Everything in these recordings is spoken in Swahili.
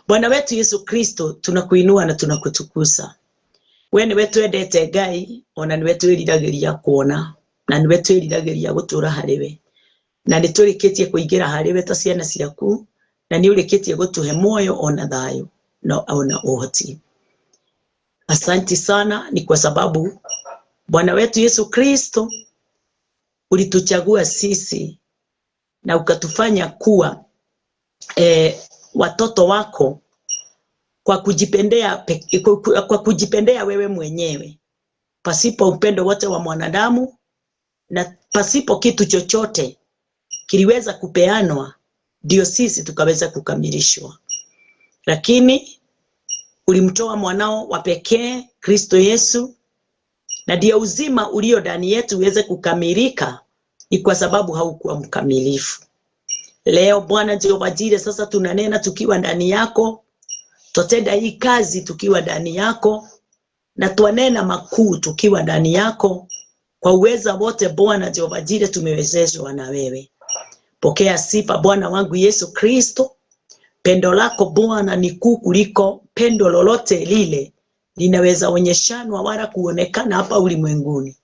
Bwana wetu Yesu Kristo, tunakuinua na tunakutukuza. We ni wetu endete Ngai, ona ni wetu iriragiria kuona, na ni wetu iriragiria gutura hariwe. Na ni turikitie kuingira hariwe ta ciana ciaku, na ni urikitie gutuhe moyo ona thayo na ona uhoti. Asante sana, ni kwa sababu Bwana wetu Yesu Kristo ulituchagua sisi na ukatufanya kuwa watoto wako kwa kujipendea wewe mwenyewe, pasipo upendo wote wa mwanadamu na pasipo kitu chochote kiliweza kupeanwa ndio sisi tukaweza kukamilishwa. Lakini ulimtoa mwanao wa pekee Kristo Yesu, na ndio uzima ulio ndani yetu uweze kukamilika, ni kwa sababu haukuwa mkamilifu. Leo Bwana Jehova Jireh, sasa tunanena tukiwa ndani yako, tutenda hii kazi tukiwa ndani yako, na tuanena makuu tukiwa ndani yako. Kwa uweza wote Bwana Jehova Jireh tumewezeshwa na wewe. Pokea sifa Bwana wangu Yesu Kristo. Pendo lako Bwana ni kuu kuliko pendo lolote lile linaweza onyeshanwa wala kuonekana hapa ulimwenguni.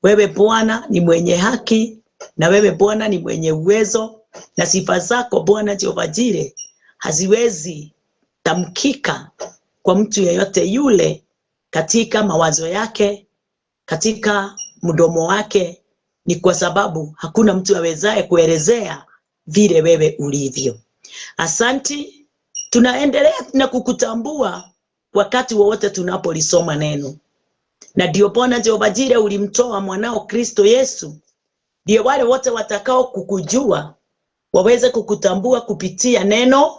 Wewe Bwana ni mwenye haki, na wewe Bwana ni mwenye uwezo, na sifa zako Bwana Jehova Jireh haziwezi tamkika kwa mtu yeyote yule, katika mawazo yake, katika mdomo wake, ni kwa sababu hakuna mtu awezaye kuelezea vile wewe ulivyo. Asanti, tunaendelea na kukutambua wakati wowote tunapolisoma neno. Na ndio Bwana Jehova Jireh ulimtoa mwanao Kristo Yesu, ndio wale wote watakao kukujua waweze kukutambua kupitia neno,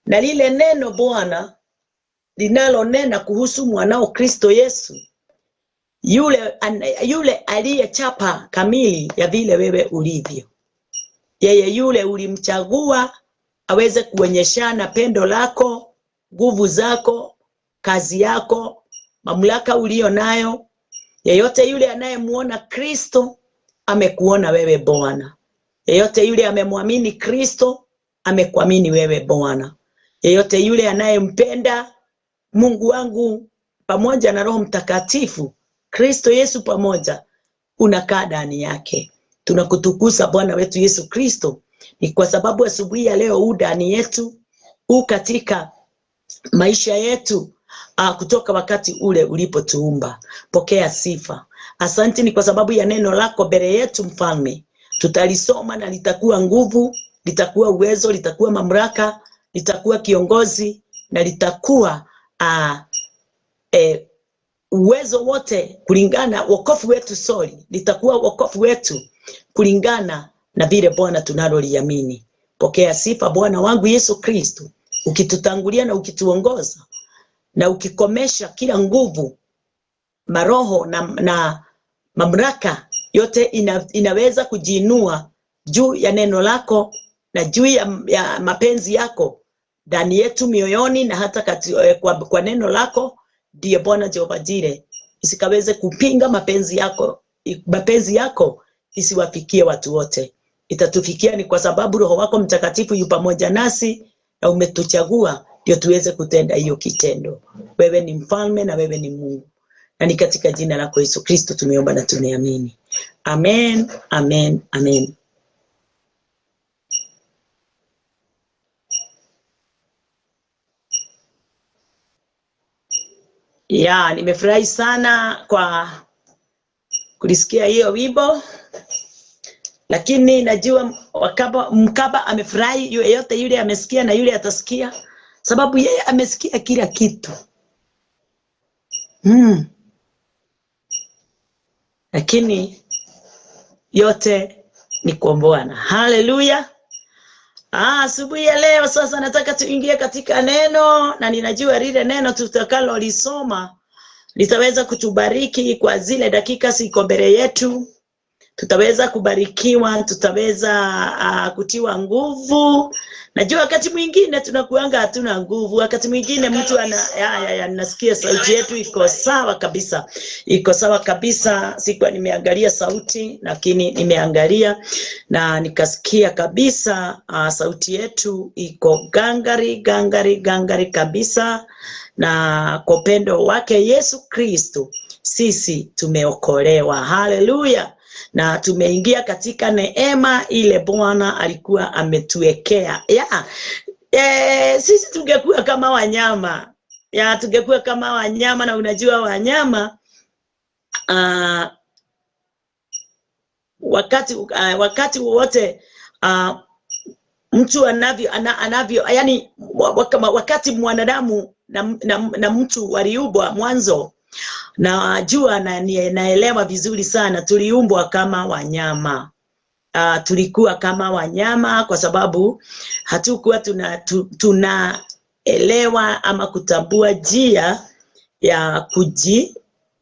na lile neno Bwana linalonena kuhusu mwanao Kristo Yesu, yule aliyechapa kamili ya vile wewe ulivyo. Yeye yule ulimchagua aweze kuonyeshana pendo lako, nguvu zako, kazi yako, mamlaka ulio nayo. Yeyote yule anayemuona Kristo amekuona wewe Bwana. Yeyote yule amemwamini Kristo amekuamini wewe Bwana. Yeyote yule anayempenda Mungu wangu pamoja na Roho Mtakatifu, Kristo Yesu pamoja, unakaa ndani yake. Tunakutukuza Bwana wetu Yesu Kristo, ni kwa sababu asubuhi ya leo u ndani yetu, u katika maisha yetu, kutoka wakati ule ulipotuumba. Pokea sifa. Asante ni kwa sababu ya neno lako mbele yetu Mfalme. Tutalisoma na litakuwa nguvu, litakuwa uwezo, litakuwa mamlaka, litakuwa kiongozi, na litakuwa uwezo wote kulingana wokovu wetu, litakuwa wokovu wetu kulingana na vile Bwana tunaloliamini. Pokea sifa Bwana wangu Yesu Kristo, ukitutangulia na ukituongoza na ukikomesha kila nguvu, maroho na mamlaka yote inaweza kujiinua juu ya neno lako na juu ya mapenzi yako ndani yetu mioyoni, na hata kwa neno lako ndiye Bwana Jehova Jireh isikaweze kupinga mapenzi yako isiwafikie watu wote. Itatufikia ni kwa sababu Roho wako Mtakatifu yu pamoja nasi, na umetuchagua ndio tuweze kutenda hiyo kitendo. Wewe ni Mfalme na wewe ni Mungu, na ni katika jina lako Yesu Kristo tumeomba na tumeamini. Amen, amen, amen. Nimefurahi sana kwa kulisikia hiyo wimbo, lakini najua Mkaba amefurahi, yote yule amesikia na yule atasikia, sababu yeye amesikia kila kitu. Lakini yote ni kwa Bwana. Haleluya. Asubuhi ya leo sasa nataka tuingie katika neno, na ninajua lile neno tutakalo lisoma litaweza kutubariki kwa zile dakika siko mbele yetu. tutaweza kubarikiwa, tutaweza kutiwa nguvu. Najua wakati mwingine tunakuanga hatuna nguvu, wakati mwingine mtu nasikia sauti yetu iko sawa kabisa. Iko sawa kabisa, sikuwa nimeangalia sauti, lakini nimeangalia na nikasikia kabisa sauti yetu iko gangari kabisa, na kwa upendo wake Yesu Kristo sisi tumeokolewa. Haleluya. Na tumeingia katika neema ile Bwana alikuwa ametuwekea. Sisi tungekuwa kama wanyama. Tungekuwa kama wanyama, na unajua wanyama wakati wote mtu anavyo yani wakati mwanadamu na mtu waliumbwa mwanzo, na jua naelewa vizuri sana, tuliumbwa kama wanyama. Tulikuwa kama wanyama kwa sababu hatukuwa tunaelewa ama kutambua njia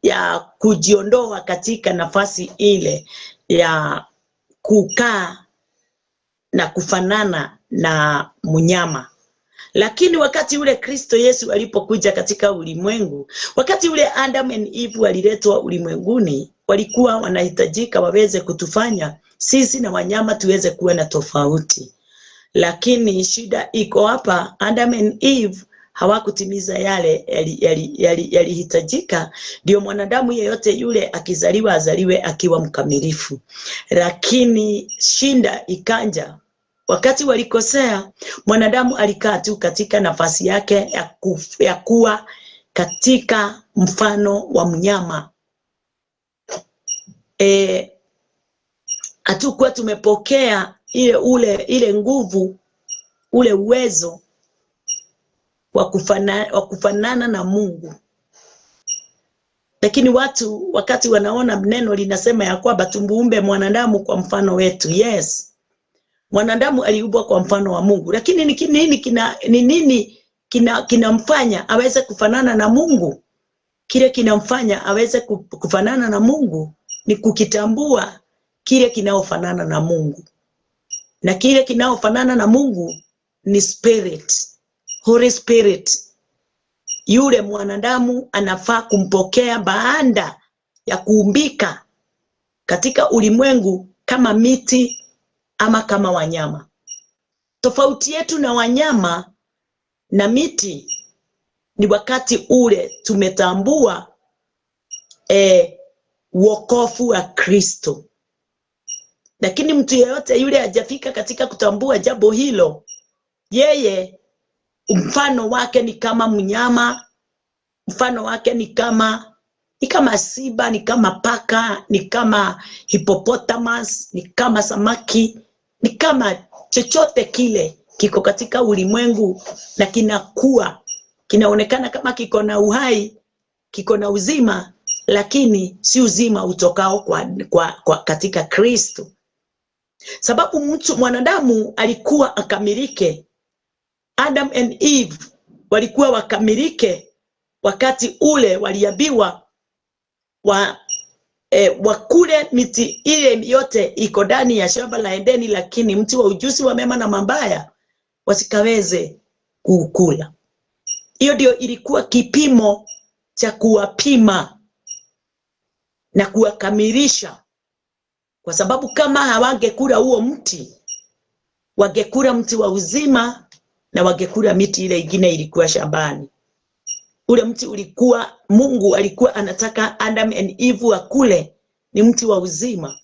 ya kujiondoa katika nafasi ile ya kukaa na kufanana na mnyama. Lakini wakati ule Kristo Yesu alipokuja katika ulimwengu, wakati ule Adam and Eve waliletwa ulimwenguni, walikuwa wanahitajika waweze kutufanya sisi na wanyama tuweze kuwa na tofauti. Lakini shida iko hapa, Adam and Eve hawakutimiza yale yalihitajika, ndio mwanadamu yeyote yule akizaliwa azaliwe akiwa mkamilifu. Lakini shinda ikanja, wakati walikosea, mwanadamu alikaa tu katika nafasi yake ya kuwa katika mfano wa mnyama. Hatukuwa tumepokea ile nguvu, ule uwezo wa kufanana na Mungu. Lakini watu wakati wanaona neno linasema ya kwamba tumuumbe mwanadamu kwa mfano wetu. Yes. Mwanadamu aliumbwa kwa mfano wa Mungu. Lakini nini kinamfanya aweze kufanana na Mungu? Kile kinamfanya aweze kufanana na Mungu ni kukitambua kile kinaofanana na Mungu. Na kile kinaofanana na Mungu ni Spirit, Holy Spirit. Yule mwanadamu anafaa kumpokea baada ya kuumbika katika ulimwengu kama miti ama kama wanyama. Tofauti yetu na wanyama na miti ni wakati ule tumetambua wokovu wa Kristo. Lakini mtu yeyote yule hajafika katika kutambua jambo hilo, yeye mfano wake ni kama mnyama, mfano wake ni kama simba, ni kama paka, ni kama hippopotamus, ni kama samaki, ni kama chochote kile kiko katika ulimwengu na kinakuwa, kinaonekana kama kiko na uhai, kiko na uzima, lakini si uzima utokao katika Kristo. Sababu mwanadamu alikuwa akamilike. Adam and Eve walikuwa wakamilike wakati ule waliambiwa wakule miti ile yote iko ndani ya shamba la Edeni, lakini mti wa ujuzi wa mema na mabaya wasikaweze kukula. Hiyo ndio ilikuwa kipimo cha kuwapima na kuwakamilisha. Kwa sababu kama hawangekula huo mti, wangekula mti wa uzima na wangekula miti ile ingine ilikuwa shambani. Ule mti ulikuwa, Mungu alikuwa anataka Adam and Eve wakule, ni mti wa uzima.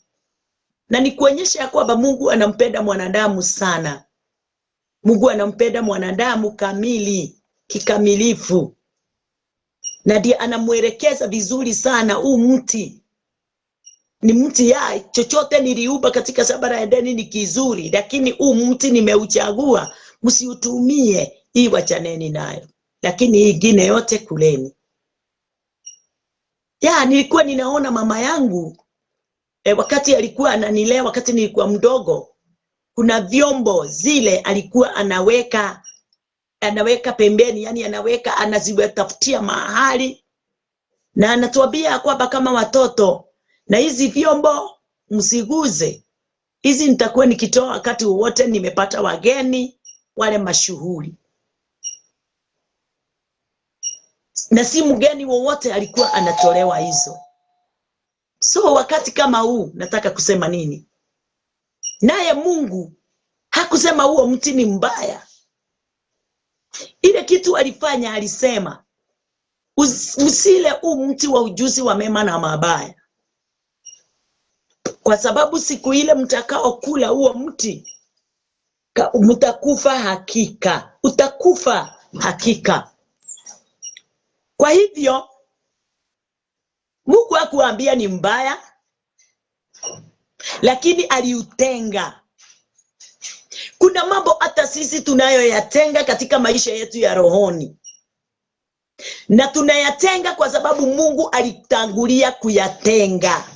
Na ni kuonyesha kwamba Mungu anampenda mwanadamu sana. Mungu anampenda mwanadamu kamili, kikamilifu. Na ndiye anamuelekeza vizuri sana. Huu mti ni mti chochote niliumba katika shamba la Edeni ni kizuri, lakini huu mti nimeuchagua, msiutumie, hii wachaneni nayo, lakini hii ingine yote kuleni. Nilikuwa ninaona mama yangu wakati alikuwa ananilea, wakati nilikuwa mdogo, kuna vyombo zile alikuwa anaweka pembeni, yani anaziwetafutia mahali, na anatuambia kwamba kama watoto, na hizi vyombo msiguze. Hizi nitakuwa nikitoa wakati wowote nimepata wageni wale mashuhuri, na si mgeni wowote alikuwa anatolewa hizo. So wakati kama huu nataka kusema nini? Naye Mungu hakusema huo mti ni mbaya. Ile kitu alifanya, alisema usile huu mti wa ujuzi wa mema na mabaya, kwa sababu siku ile mtakao kula huo mti mtakufa hakika, utakufa hakika. Kwa hivyo Mungu hakuambia ni mbaya, lakini aliutenga. Kuna mambo hata sisi tunayoyatenga katika maisha yetu ya rohoni, na tunayatenga kwa sababu Mungu alitangulia kuyatenga.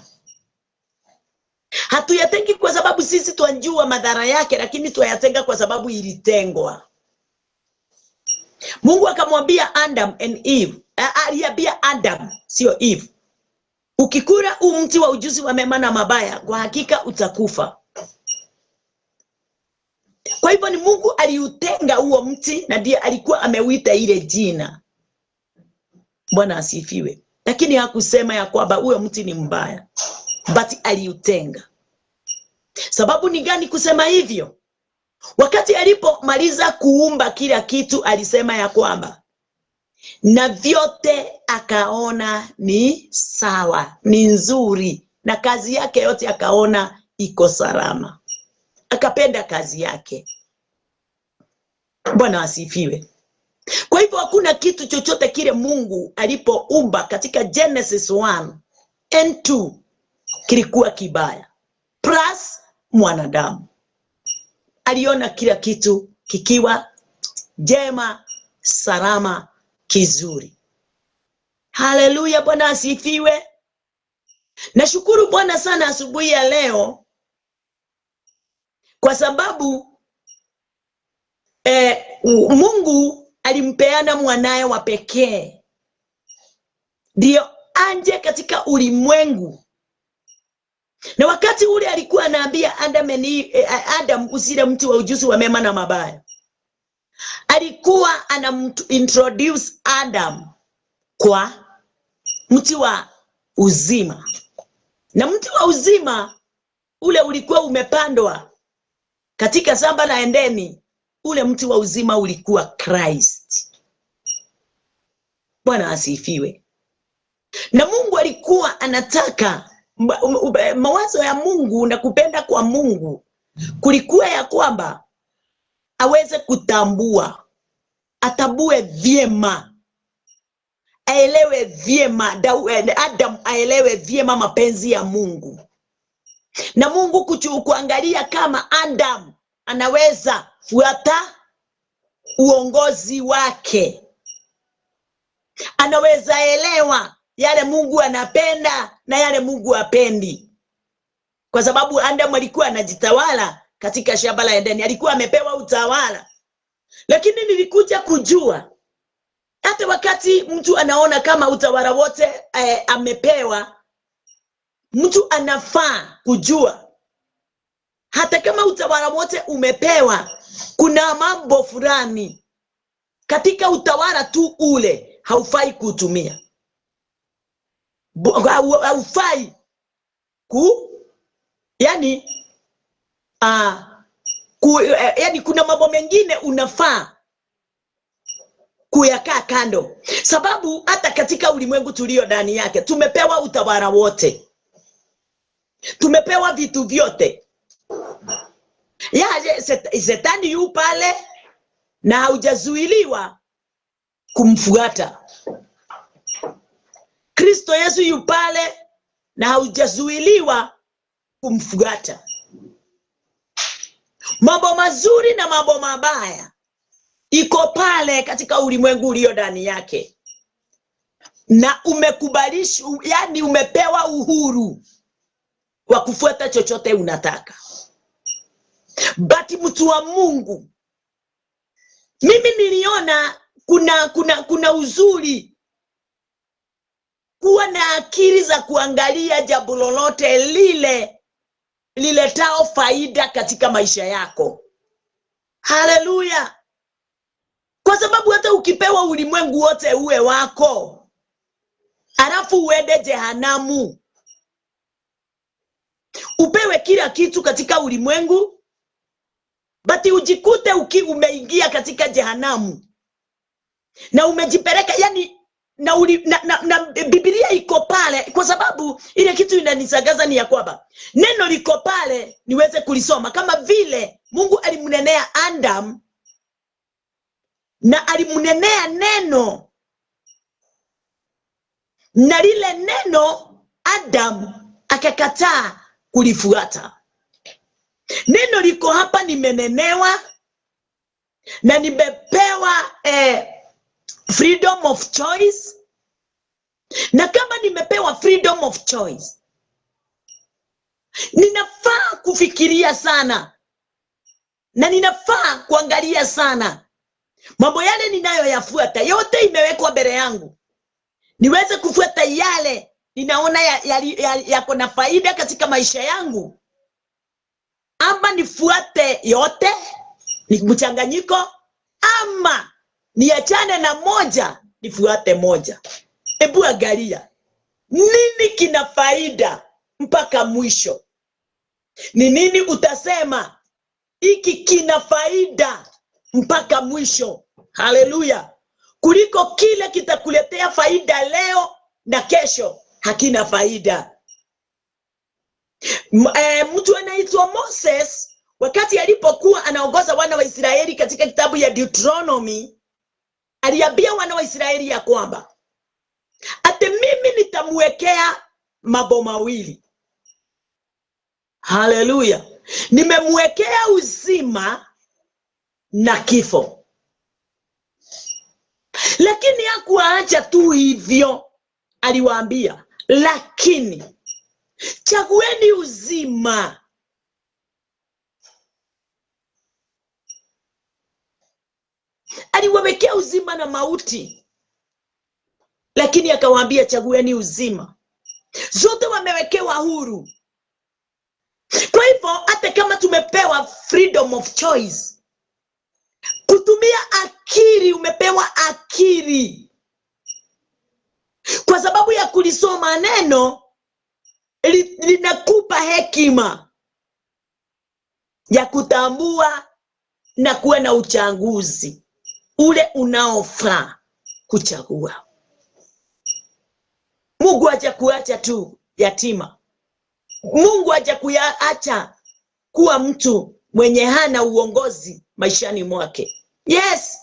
Hatuyatengi kwa sababu sisi tunajua madhara yake, lakini tuyatenga kwa sababu ilitengwa. Mungu akamwambia Adam and Eve, aliambia Adam, sio Eve, ukikula huu mti wa ujuzi wa mema na mabaya kwa hakika utakufa. Kwa hivyo ni Mungu aliutenga huo mti, na ndiye alikuwa ameuita ile jina. Bwana asifiwe. Lakini hakusema ya kwamba huo mti ni mbaya, but aliutenga. Sababu ni gani kusema hivyo? Wakati alipomaliza kuumba kila kitu, alisema ya kwamba na vyote akaona ni sawa, ni nzuri, na kazi yake yote akaona iko salama. Akapenda kazi yake. Bwana asifiwe. Kwa hivyo hakuna kitu chochote kile Mungu alipoumba katika Genesis 1 and 2 kilikuwa kibaya. Plus mwanadamu aliona kila kitu kikiwa jema, salama, kizuri. Haleluya, Bwana asifiwe. Nashukuru Bwana sana asubuhi ya leo, kwa sababu Mungu alimpeana mwanaye wa pekee ndio anje katika ulimwengu. Na wakati ule alikuwa anaambia Adam usile mti wa ujuzi wa mema na mabaya, alikuwa introduce Adam kwa mti wa uzima. Na mti wa uzima ule ulikuwa umepandwa katika shamba la Edeni. Ule mti wa uzima ulikuwa Christ. Bwana asifiwe. Na Mungu alikuwa anataka, mawazo ya Mungu na kupenda kwa Mungu kulikuwa ya kwamba aweze kutambua, atambue vyema, aelewe vyema, Adam aelewe vyema mapenzi ya Mungu. Na Mungu kuangalia kama Adam anaweza fuata uongozi wake, anaweza elewa yale Mungu anapenda na yale Mungu hapendi. Kwa sababu Adam alikuwa anajitawala katika shamba la Edeni, alikuwa amepewa utawala. Lakini nilikuja kujua hata wakati mtu anaona kama utawala wote amepewa, mtu anafaa kujua hata kama utawala wote umepewa, kuna mambo fulani katika utawala tu ule haufai kutumia. Haufai yani kuna mambo mengine unafaa kuyakaa kando. Sababu hata katika ulimwengu tulio ndani yake tumepewa utawala wote, tumepewa vitu vyote. Shetani yu pale na haujazuiliwa kumfuata. Kristo Yesu yu pale na haujazuiliwa kumfuata. Mambo mazuri na mambo mabaya iko pale katika ulimwengu ulio ndani yake. Na umekubalishwa, yani umepewa uhuru wa kufuata chochote unataka. But mtu wa Mungu, mimi niliona kuna uzuri kuwa na akili za kuangalia jambo lolote lile liletao faida katika maisha yako. Haleluya. Kwa sababu hata ukipewa ulimwengu wote uwe wako, alafu uende jehanamu, upewe kila kitu katika ulimwengu, bati ujikute umeingia katika jehanamu na umejipeleka, yani na Biblia iko pale, kwa sababu ile kitu inanisagaza ni ya kwamba neno liko pale niweze kulisoma, kama vile Mungu alimnenea Adam na alimnenea neno, na lile neno Adam akakataa kulifuata. Neno liko hapa, nimenenewa na nimepewa freedom of choice. Na kama nimepewa freedom of choice, ninafaa kufikiria sana na ninafaa kuangalia sana mambo yale ninayoyafuata. Yote imewekwa mbele yangu niweze kufuata yale ninaona yako na faida katika maisha yangu, ama nifuate yote ni mchanganyiko, ama niachane na moja nifuate moja. Hebu angalia nini kina faida mpaka mwisho. Ni nini utasema hiki kina faida mpaka mwisho? Haleluya. Kuliko kile kitakuletea faida leo na kesho hakina faida. Mtu anaitwa Moses, wakati alipokuwa anaongoza wana wa Israeli katika kitabu ya Deuteronomy, aliambia wana wa Israeli ya kwamba ate mimi nitamwekea mambo mawili. Haleluya. Nimemwekea uzima na kifo. Lakini hakuacha tu hivyo, aliwaambia lakini chagueni uzima. Aliwawekea uzima na mauti, lakini akawaambia chagueni uzima. Zote wamewekewa huru. Kwa hivyo hata kama tumepewa freedom of choice, kutumia akili, umepewa akili kwa sababu ya kulisoma neno, linakupa hekima ya kutambua na kuwa na uchaguzi ule unaofaa kuchagua. Mungu hajakuacha tu yatima. Mungu hajakuacha kuwa mtu mwenye hana uongozi maishani mwake. Yes.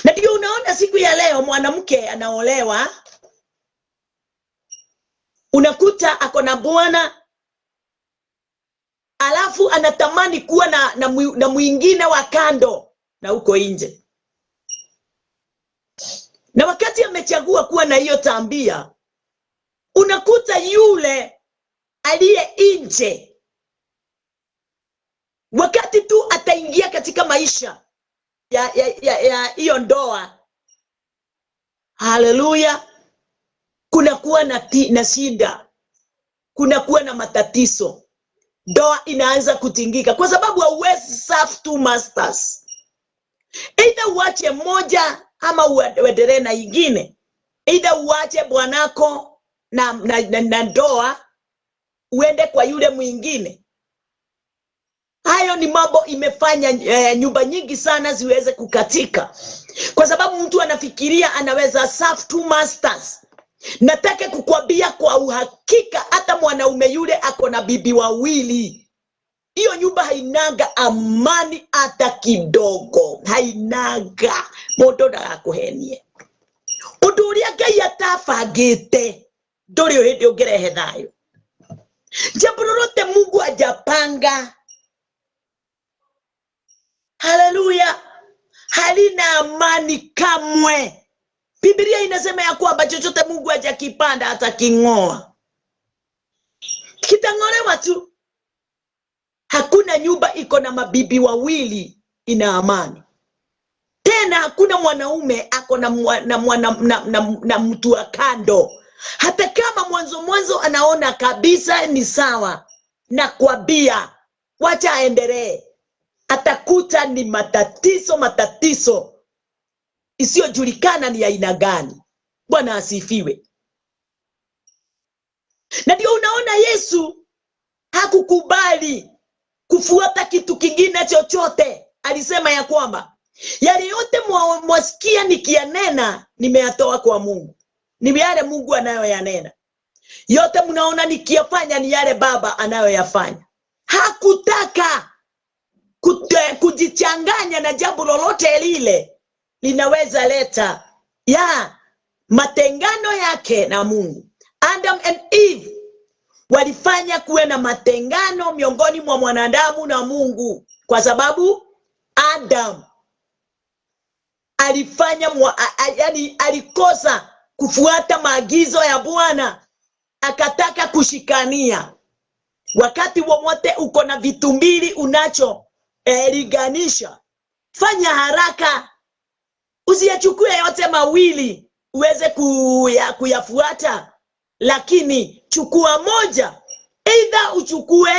Na ndio unaona siku ya leo mwanamke anaolewa, unakuta ako na bwana, alafu anatamani kuwa na mwingine wa kando na uko nje. Na wakati amechagua kuwa na hiyo tabia, unakuta yule aliye nje, wakati tu ataingia katika maisha ya hiyo ndoa, haleluya, kunakuwa na shida, kunakuwa na matatizo. Ndoa inaanza kutingika kwa sababu hauwezi serve two masters. Either uache moja ama uendelee na ingine. Either uache bwanako na ndoa uende kwa yule mwingine. Hayo ni mambo imefanya nyumba nyingi sana ziweze kukatika, kwa sababu mtu anafikiria anaweza serve two masters. Nataka kukwambia kwa uhakika, hata mwanaume yule ako na bibi wawili, hiyo nyumba hainaga amani hata kidogo. Hainaga. Mundu ndagakuhenie. Undu uria Ngai atafangite nduri uhindi ungirehe thayo. Jambo lolote Mungu hajapanga, haleluya, halina amani kamwe. Biblia inasema ya kwamba chochote Mungu hajakipanda ataking'oa. Kitang'olewa tu. Hakuna nyumba iko na mabibi wawili ina amani. Tena hakuna mwanaume ako na mtu wa kando Hata kama mwanzo anaona kabisa ni sawa, na kuambia wacha aendelee, atakuta ni matatizo isiyojulikana ni aina gani. Bwana asifiwe. Na ndio unaona Yesu hakukubali kufuata kitu kingine chochote. Alisema ya kwamba yale yote mwasikia nikiyanena nimeyatoa kwa Mungu. Ni yale Mungu anayoyanena. Yote mnaona nikiyafanya ni yale Baba anayoyafanya. Hakutaka kujichanganya na jambo lolote lile linaweza leta matengano yake na Mungu. Adam and Eve walifanya kuwe na matengano miongoni mwa mwanadamu na Mungu, kwa sababu Adam alikosa kufuata maagizo ya Bwana, akataka kushikania. Wakati wowote uko na vitu mbili unacho liganisha, fanya haraka, usiyachukue yote mawili uweze kuyafuata, lakini chukua moja. Either uchukue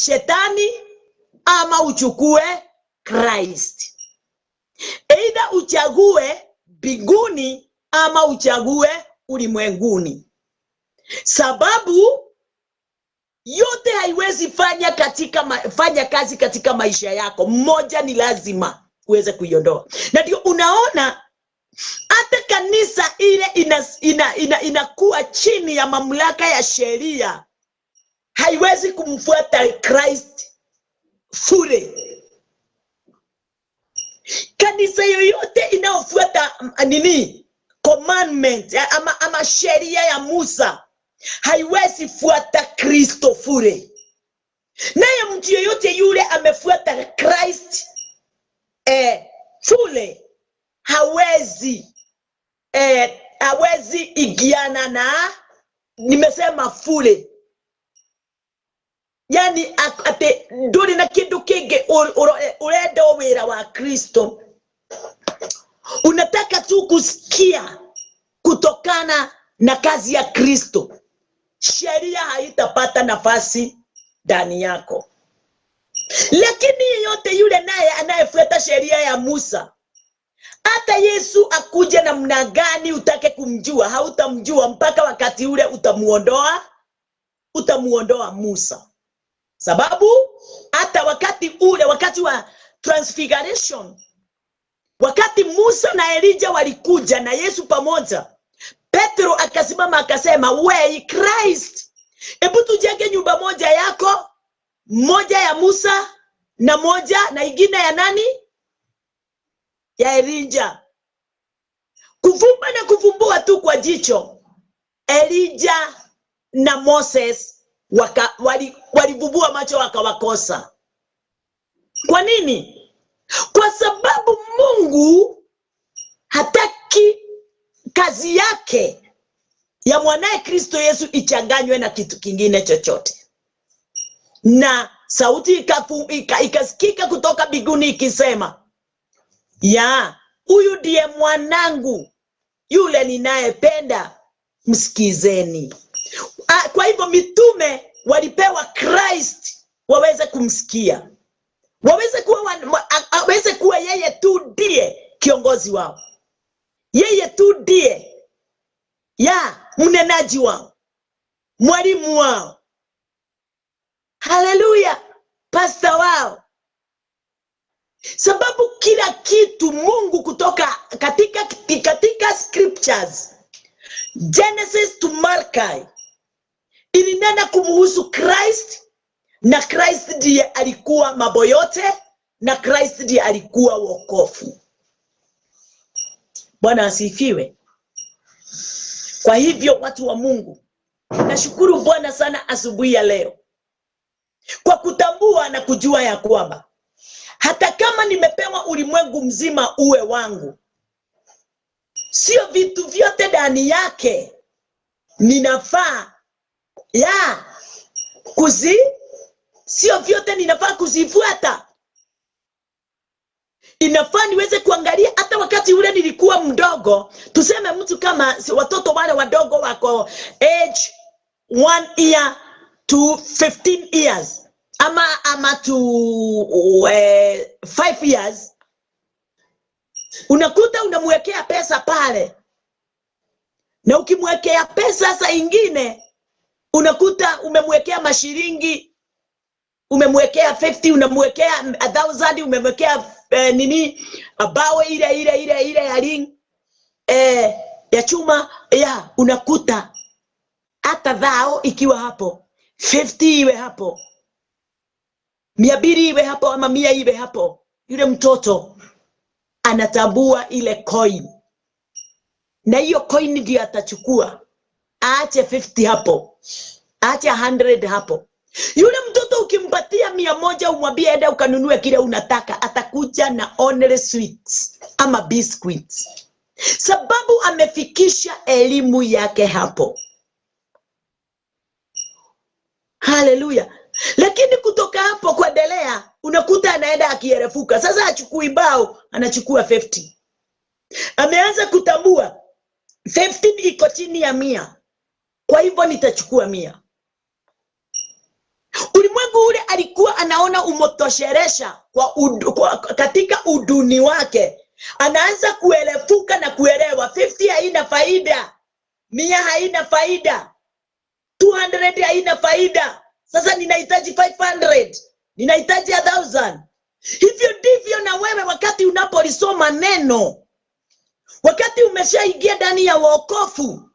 shetani ama uchukue Christ. Either uchague mbinguni ama uchague ulimwenguni. Sababu yote haiwezi fanya kazi katika maisha yako. Mmoja ni lazima uweze kuiondoa. Na ndio unaona hata kanisa ile inakuwa chini ya mamlaka ya sheria, haiwezi kumfuata Christ fully. Kanisa yoyote inayofuata commandment ama sheria ya Musa haiwezi fuata Kristo fully. Naye mtu yoyote yule amefuata Christ fully hawezi igiana na, nimesema fully. Yani ate nduri na kindu kingi urenda wira wa Kristo, unataka tu kusikia kutokana na kazi ya Kristo, sheria haitapata nafasi ndani yako. Lakini yeyote yule naye anayefuata sheria ya Musa, hata Yesu akuje namna gani utake kumjua, hautamjua mpaka wakati ule utamuondoa Musa. Sababu hata wakati ule, wakati wa transfiguration, wakati Musa na Elijah walikuja na Yesu pamoja, Petro akasimama akasema, we Christ, hebu tujenge nyumba moja yako, moja ya Musa na moja na ingine ya nani? Ya Elijah. Kufumba na kufumbua tu kwa jicho, Elijah na Moses walivubua macho wakawakosa. Kwa nini? Kwa sababu Mungu hataki kazi yake ya mwanae Kristo Yesu ichanganywe na kitu kingine chochote. Na sauti ikasikika kutoka mbinguni ikisema, huyu ndiye mwanangu yule ninayependa, msikizeni. Kwa hivyo mitume walipewa Christ waweze kumsikia, waweze kuwa yeye tu ndiye kiongozi wao, yeye tu ndiye mnenaji wao, mwalimu wao, haleluya, pastor wao. Sababu kila kitu Mungu kutoka katika scriptures, Genesis to Malachi, ilinena kumuhusu Christ, na Christ ndiye alikuwa mambo yote, na Christ ndiye alikuwa wokovu. Bwana asifiwe. Kwa hivyo watu wa Mungu, nashukuru Bwana sana asubuhi ya leo kwa kutambua na kujua ya kwamba hata kama nimepewa ulimwengu mzima uwe wangu, sio vitu vyote ndani yake ninafaa sio vyote ninafaa kuzifuata. Inafaa niweze kuangalia hata wakati ule nilikuwa mdogo, wadogo, tuseme mtu kama watoto wale wadogo wako age 1 year to 15 years ama to 5 years, unakuta unamwekea pesa pale, na ukimwekea pesa saa ingine unakuta umemwekea mashilingi, umemwekea 50, unamwekea 1000, umemwekea nini bao ile ya ring ya chuma ya, unakuta hata dhao ikiwa hapo 50 iwe hapo, 200 iwe hapo, ama 100 iwe hapo, yule mtoto anatambua ile coin, na hiyo coin ndio atachukua, aache 50 hapo, aache 100 hapo. Yule mtoto ukimpatia 100 umwambie enda ukanunue kile unataka, atakuja na only sweets ama biscuits, sababu amefikisha elimu yake hapo. Haleluya. Lakini kutoka hapo kuendelea unakuta anaenda akierefuka. Sasa achukui bao, anachukua 50. Ameanza kutambua 50 iko chini ya 100, kwa hivyo nitachukua 100. Ulimwengu ule alikuwa anaona umotosheresha katika uduni wake. Anaanza kuerefuka na kuelewa 50 haina faida, 100 haina faida, 200 haina faida. Sasa ninahitaji 500, ninahitaji 1000. Hivyo ndivyo na wewe wakati unapolisoma neno, wakati umeshaingia ndani ya wokovu,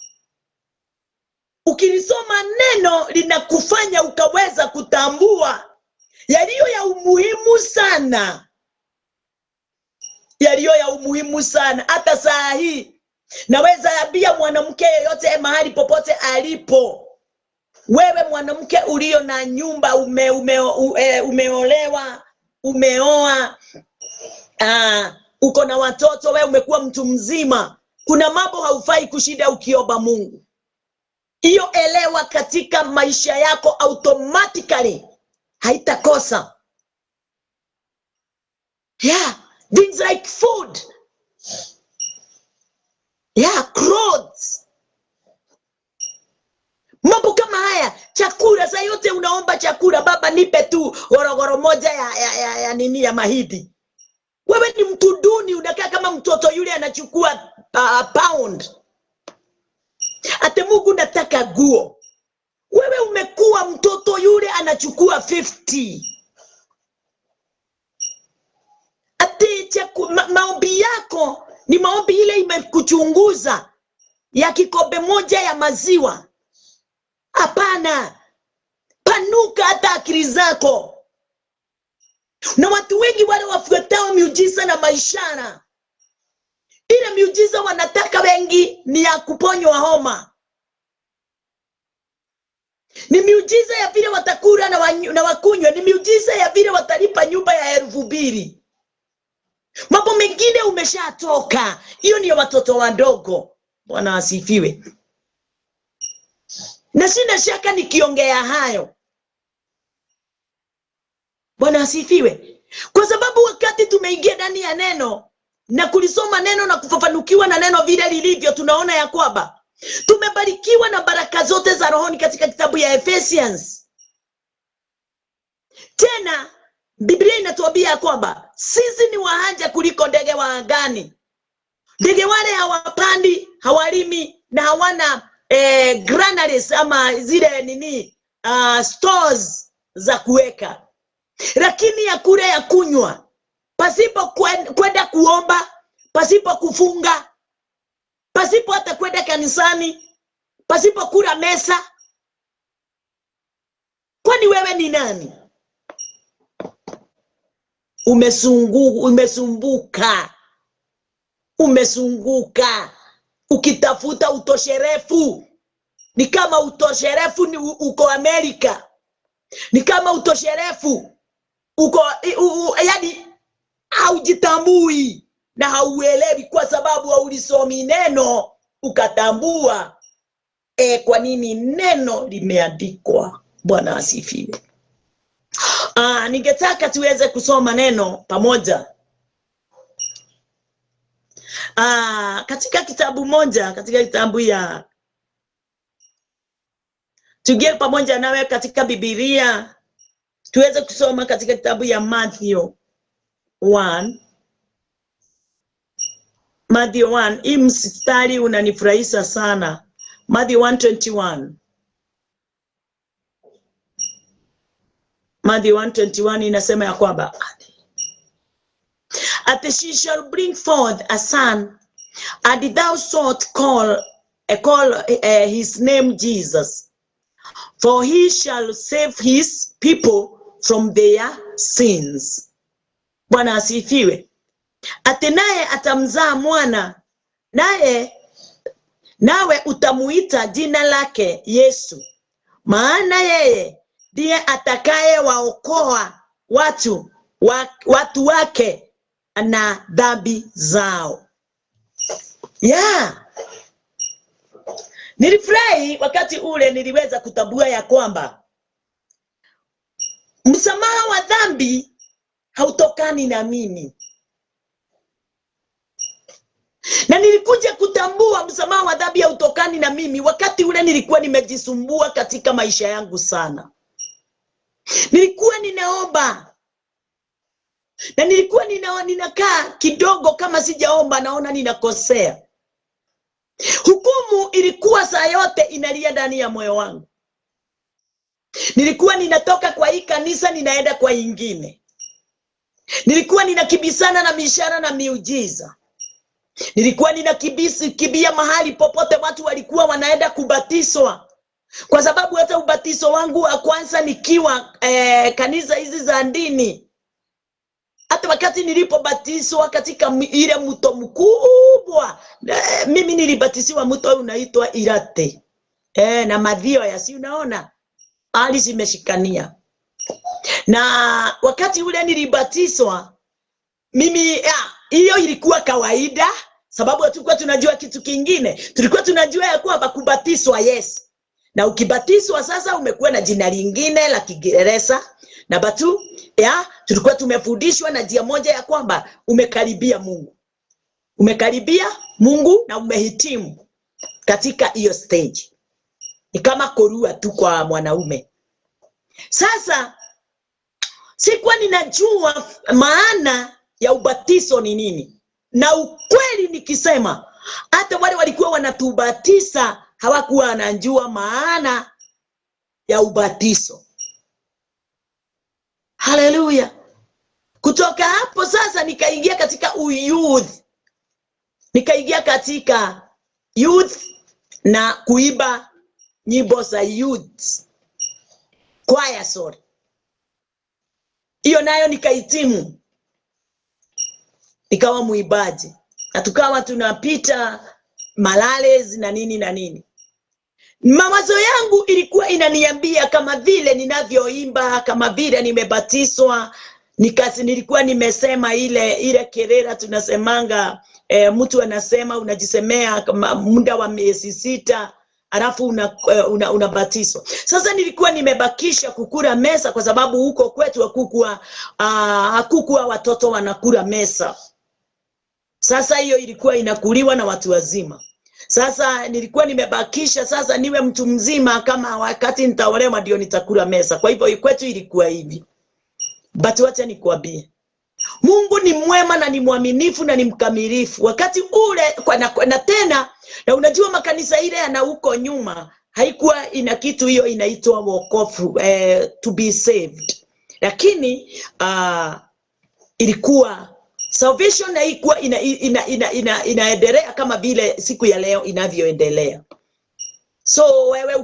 ukilisoma neno linakufanya ukaweza kutambua yaliyo ya umuhimu sana, yaliyo ya umuhimu sana. Hata saa hii naweza ambia mwanamke yeyote mahali popote alipo, wewe mwanamke ulio na nyumba, umeolewa, umeoa, uko na watoto, wewe umekuwa mtu mzima, kuna mambo haufai kushinda ukiomba Mungu. Hiyo elewa katika maisha yako automatically haitakosa. Yeah, things like food. Yeah, clothes. Mambo kama haya, chakula, saa yote unaomba chakula, baba nipe tu gorogoro moja ya nini ya mahidi. Wewe ni mtu duni, unakaa kama mtoto yule anachukua pound. Ate Mungu nataka guo. Wewe umekuwa mtoto yule anachukua 50. Ate maombi yako ni maombi ile imekuchunguza ya kikombe moja ya maziwa. Hapana, panuka hata akili zako. Na watu wengi wale wafuatao miujiza na maishara, ile miujiza wanataka wengi ni ya kuponywa homa, ni miujiza ya vile watakula na wakunywa, ni miujiza ya vile watalipa nyumba ya 2000. Mambo mengine umeshatoka. Hiyo ni ya watoto wadogo. Bwana asifiwe. Na sina shaka nikiongea hayo, Bwana asifiwe, kwa sababu wakati tumeingia ndani ya neno na kulisoma neno na kufafanukiwa na neno vile lilivyo, tunaona ya kwamba tumebarikiwa na baraka zote za rohoni katika kitabu ya Ephesians. Tena Biblia inatuambia kwamba sisi ni wahanja kuliko ndege wa angani. Ndege wale hawapandi, hawalimi na hawana granaries ama zile nini stores za kuweka, lakini ya kula ya kunywa, pasipo kwenda kuomba, pasipo kufunga, pasipo hata kwenda kanisani, pasipo kula mesa. Kwani wewe ni nani? Umesumbuka ukitafuta utosherefu. Ni kama utosherefu ni uko Amerika, ni kama utosherefu uko yani haujitambui na hauelewi, kwa sababu haulisomi neno ukatambua kwa nini neno limeandikwa. Bwana asifiwe. Ningetaka tuweze kusoma neno pamoja. katika kitabu moja, katika kitabu ya tugie pamoja nawe katika Biblia tuweze kusoma katika kitabu ya Matthew 1. Matthew 1, hii mstari unanifurahisha sana. Matthew 1:21. Matthew 1:21 inasema ya kwamba "At she shall bring forth a son, and thou shalt call his name Jesus, for he shall save his people from their sins." Bwana asifiwe. Ati naye atamzaa mwana, nawe utamuita jina lake Yesu, maana yeye ndiye atakaye waokoa watu wake na dhambi zao. Nilifurahi wakati ule niliweza kutambua ya kwamba msamaha wa dhambi hautokani na mimi. Na nilikuja kutambua msamaha wa dhambi hautokani na mimi wakati ule nilikuwa nimejisumbua katika maisha yangu sana. Nilikuwa ninaomba na nilikuwa ninakaa kidogo kama sijaomba naona ninakosea. Hukumu ilikuwa saa yote inalia ndani ya moyo wangu. Nilikuwa ninatoka kwa hii kanisa ninaenda kwa ingine. Nilikuwa ninakibisana na mishara na miujiza. Nilikuwa ninakibia mahali popote watu walikuwa wanaenda kubatizwa. Kwa sababu hata ubatizo wangu wa kwanza nikiwa kanisa hizi za dini. Hata wakati nilipobatizwa katika ile mto mkubwa, mimi nilibatizwa mto unaitwa Irate. Na madhio ya si unaona hali zimeshikania. Na wakati ule nilibatizwa mimi hiyo ilikuwa kawaida, sababu hatukuwa tunajua kitu kingine. Tulikuwa tunajua ya kwamba kubatizwa yes. Na ukibatizwa sasa umekuwa na jina lingine la Kiingereza. Na batu tulikuwa tumefundishwa na njia moja ya kwamba umekaribia Mungu. Umekaribia Mungu na umehitimu katika hiyo stage. Ni kama korua tu kwa mwanaume. Sasa sikuwa ninajua maana ya ubatizo ni nini. Na ukweli nikisema hata wale walikuwa wanatubatiza hawakuwa wanajua maana ya ubatizo. Haleluya. Kutoka hapo sasa nikaingia katika youth. Nikaingia katika youth na kuiba nyimbo za youth. Choir, sorry. Hiyo nayo nikahitimu. Nikawa muibaji. Na tukawa tunapita malales na nini na nini. Mawazo yangu ilikuwa inaniambia kama vile ninavyoimba, kama vile nimebatizwa, nilikuwa nimesema ile kerera tunasemanga, mtu anasema unajisemea kama muda wa miezi 6 alafu unabatizwa. Sasa nilikuwa nimebakisha kukula mesa kwa sababu huko kwetu hakukuwa watoto wanakula mesa. Sasa hiyo ilikuwa inakuliwa na watu wazima. Sasa nilikuwa nimebakisha sasa niwe mtu mzima kama wakati nitaolewa ndio nitakula mesa. Kwa hivyo kwetu ilikuwa hivi. But wacha nikwambie, Mungu ni mwema na ni mwaminifu na ni mkamilifu. Wakati ule na tena na unajua makanisa ile yana huko nyuma haikuwa ina kitu hiyo inaitwa wokovu, to be saved. Lakini ilikuwa salvation haikuwa inaendelea kama vile siku ya leo inavyoendelea. So wewe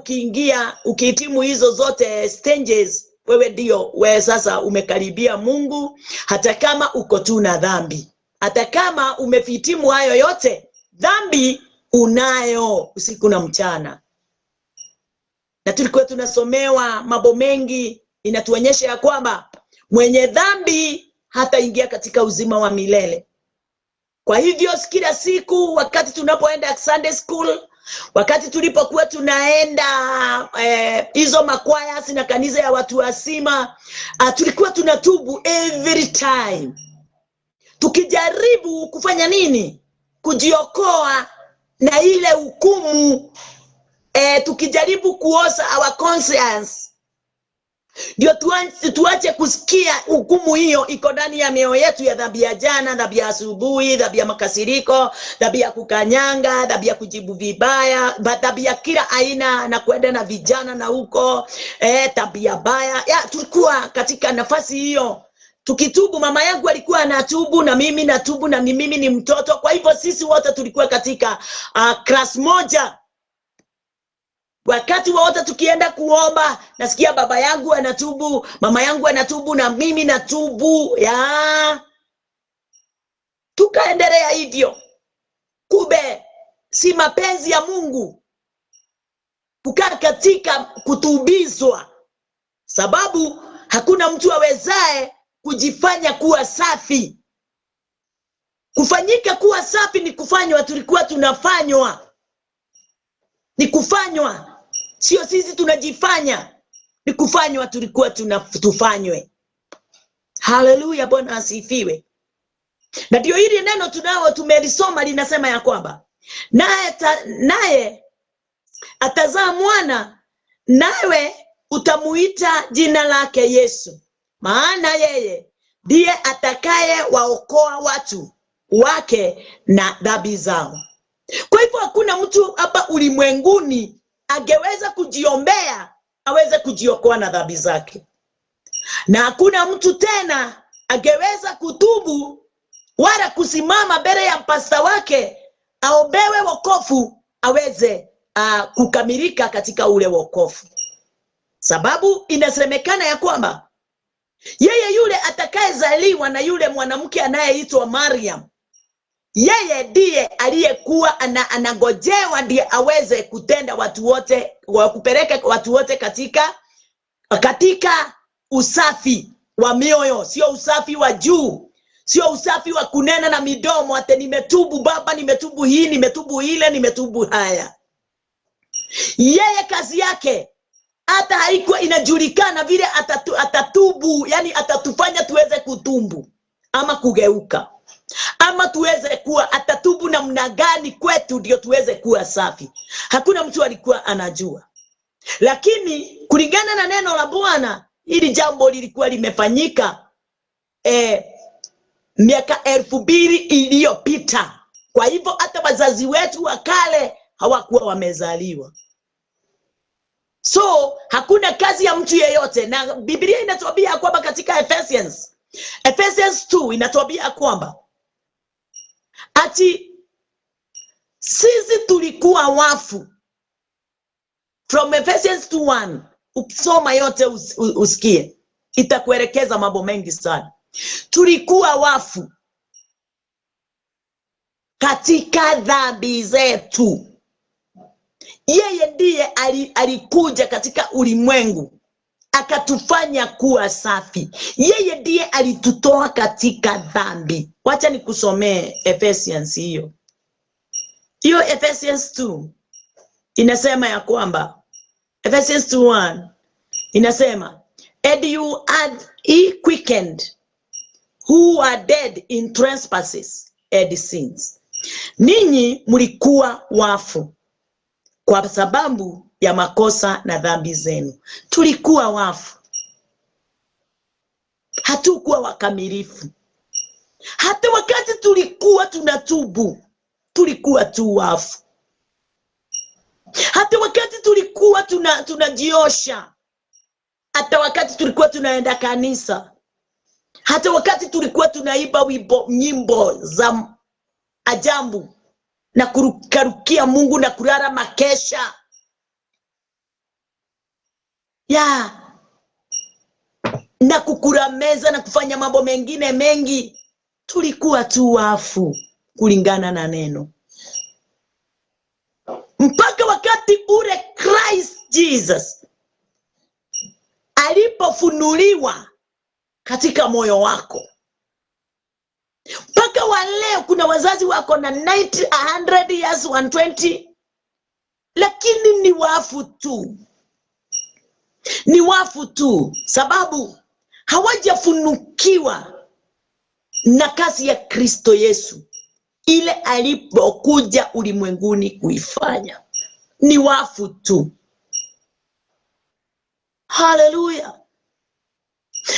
ukihitimu hizo zote stages, wewe sasa umekaribia Mungu, hata kama uko tu na dhambi. Hata kama umefitimu hayo yote, dhambi unayo usiku na mchana. Na tulikuwa tunasomewa mambo mengi inatuonyesha ya kwamba mwenye dhambi hata ingia katika uzima wa milele. Kwa hivyo kila siku wakati tunapoenda Sunday school, wakati tulipokuwa tunaenda hizo makwaya na kanisa ya watu wazima, tulikuwa tunatubu every time. Tukijaribu kufanya nini? kujiokoa na ile hukumu, tukijaribu kuosa our conscience, ndio tuache kusikia hukumu hiyo iko ndani ya mioyo yetu, ya dhambi ya jana, dhambi ya asubuhi, dhambi ya makasiriko, dhambi ya kukanyanga, dhambi ya kujibu vibaya, dhambi ya kila aina, na kwenda na vijana na huko tabia baya. Tulikuwa katika nafasi hiyo tukitubu. Mama yangu alikuwa anatubu na mimi natubu, na mimi ni mtoto. Kwa hivyo sisi wote tulikuwa katika class moja. Wakati wote tukienda kuomba, nasikia baba yangu anatubu, mama yangu anatubu, na mimi natubu. Tukaendelea hivyo. Kube si mapenzi ya Mungu kukaa katika kutubizwa, sababu hakuna mtu awezaye kujifanya kuwa safi. Kufanyika kuwa safi ni kufanywa. Tulikuwa tunafanywa, ni kufanywa. Sio sisi tunajifanya, ni kufanywa. Tulikuwa tufanywe. Haleluya, Bwana asifiwe. Na ndio hili neno tumelisoma linasema ya kwamba naye atazaa mwana, nawe utamuita jina lake Yesu, maana yeye ndiye atakaye waokoa watu wake na dhambi zao. Kwa hivyo hakuna mtu hapa ulimwenguni angeweza kujiombea aweze kujiokoa na dhambi zake, na hakuna mtu tena angeweza kutubu wala kusimama mbele ya pasta wake aombewe wokovu aweze kukamilika katika ule wokovu, sababu inasemekana ya kwamba yeye yule atakayezaliwa na yule mwanamke anayeitwa Mariam, yeye ndiye aliyekuwa anagojewa ndiye aweze kutenda watu wote, kupeleka watu wote katika usafi wa mioyo. Sio usafi wa juu, sio usafi wa kunena na midomo ate nimetubu Baba, nimetubu hii, nimetubu ile, nimetubu haya. Yeye kazi yake hata haikuwa inajulikana vile atatubu, yani atatufanya tuweze kutumbu ama kugeuka, ama tuweze kuwa atatubu namna gani kwetu ndio tuweze kuwa safi. Hakuna mtu alikuwa anajua. Lakini kulingana na neno la Bwana, hili jambo lilikuwa limefanyika miaka 2000 iliyopita. Kwa hivyo hata wazazi wetu wa kale hawakuwa wamezaliwa. So hakuna kazi ya mtu yeyote, na Biblia inatuambia kwamba katika Ephesians 2 inatuambia kwamba ati sisi tulikuwa wafu. From Ephesians 2:1 ukisoma yote usikie, itakuelekeza mambo mengi sana. Tulikuwa wafu katika dhambi zetu. Yeye ndiye alikuja katika ulimwengu akatufanya kuwa safi. Yeye ndiye alitutoa katika dhambi. Wacha nikusomee Ephesians hiyo. Hiyo Ephesians 2 inasema ya kwamba, Ephesians 2:1 inasema, and you had quickened who are dead in trespasses and sins. Ninyi mlikuwa wafu kwa sababu ya makosa na dhambi zenu. Tulikuwa wafu. Hatukuwa wakamilifu. Hata wakati tulikuwa tunatubu, tulikuwa tu wafu. Hata wakati tulikuwa tunajiosha, hata wakati tulikuwa tunaenda kanisa, hata wakati tulikuwa tunaiba nyimbo za ajabu na kurukarukia Mungu na kulala makesha na kukula meza na kufanya mambo mengine mengi, tulikuwa tu wafu kulingana na neno. Mpaka wakati ule Christ Jesus alipofunuliwa katika moyo wako. Mpaka wa leo kuna wazazi wako na 90, 100 years, 120, lakini ni wafu tu. Ni wafu tu sababu hawajafunukiwa na kazi ya Kristo Yesu. ile alipokuja ulimwenguni kuifanya. Ni wafu tu. Haleluya.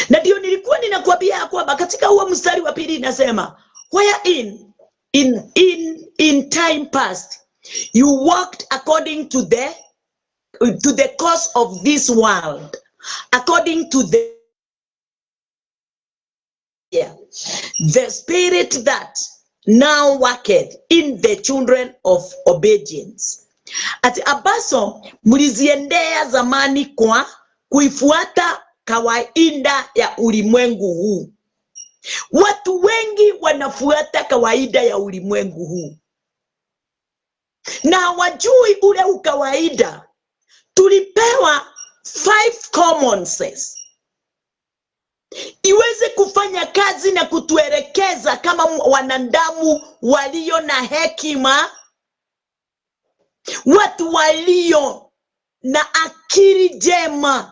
Na ndio nilikuwa ninakwambia kwamba katika huo mstari wa pili inasema, where in time past you walked according to the course of this world, according to the spirit that now worketh in the children of obedience. Ati abaso mliziendea zamani kwa kuifuata kawaida ya ulimwengu huu. Watu wengi wanafuata kawaida ya ulimwengu huu na wajui ule ukawaida. Tulipewa 5 common sense iweze kufanya kazi na kutuelekeza kama wanadamu walio na hekima, watu walio na akili jema.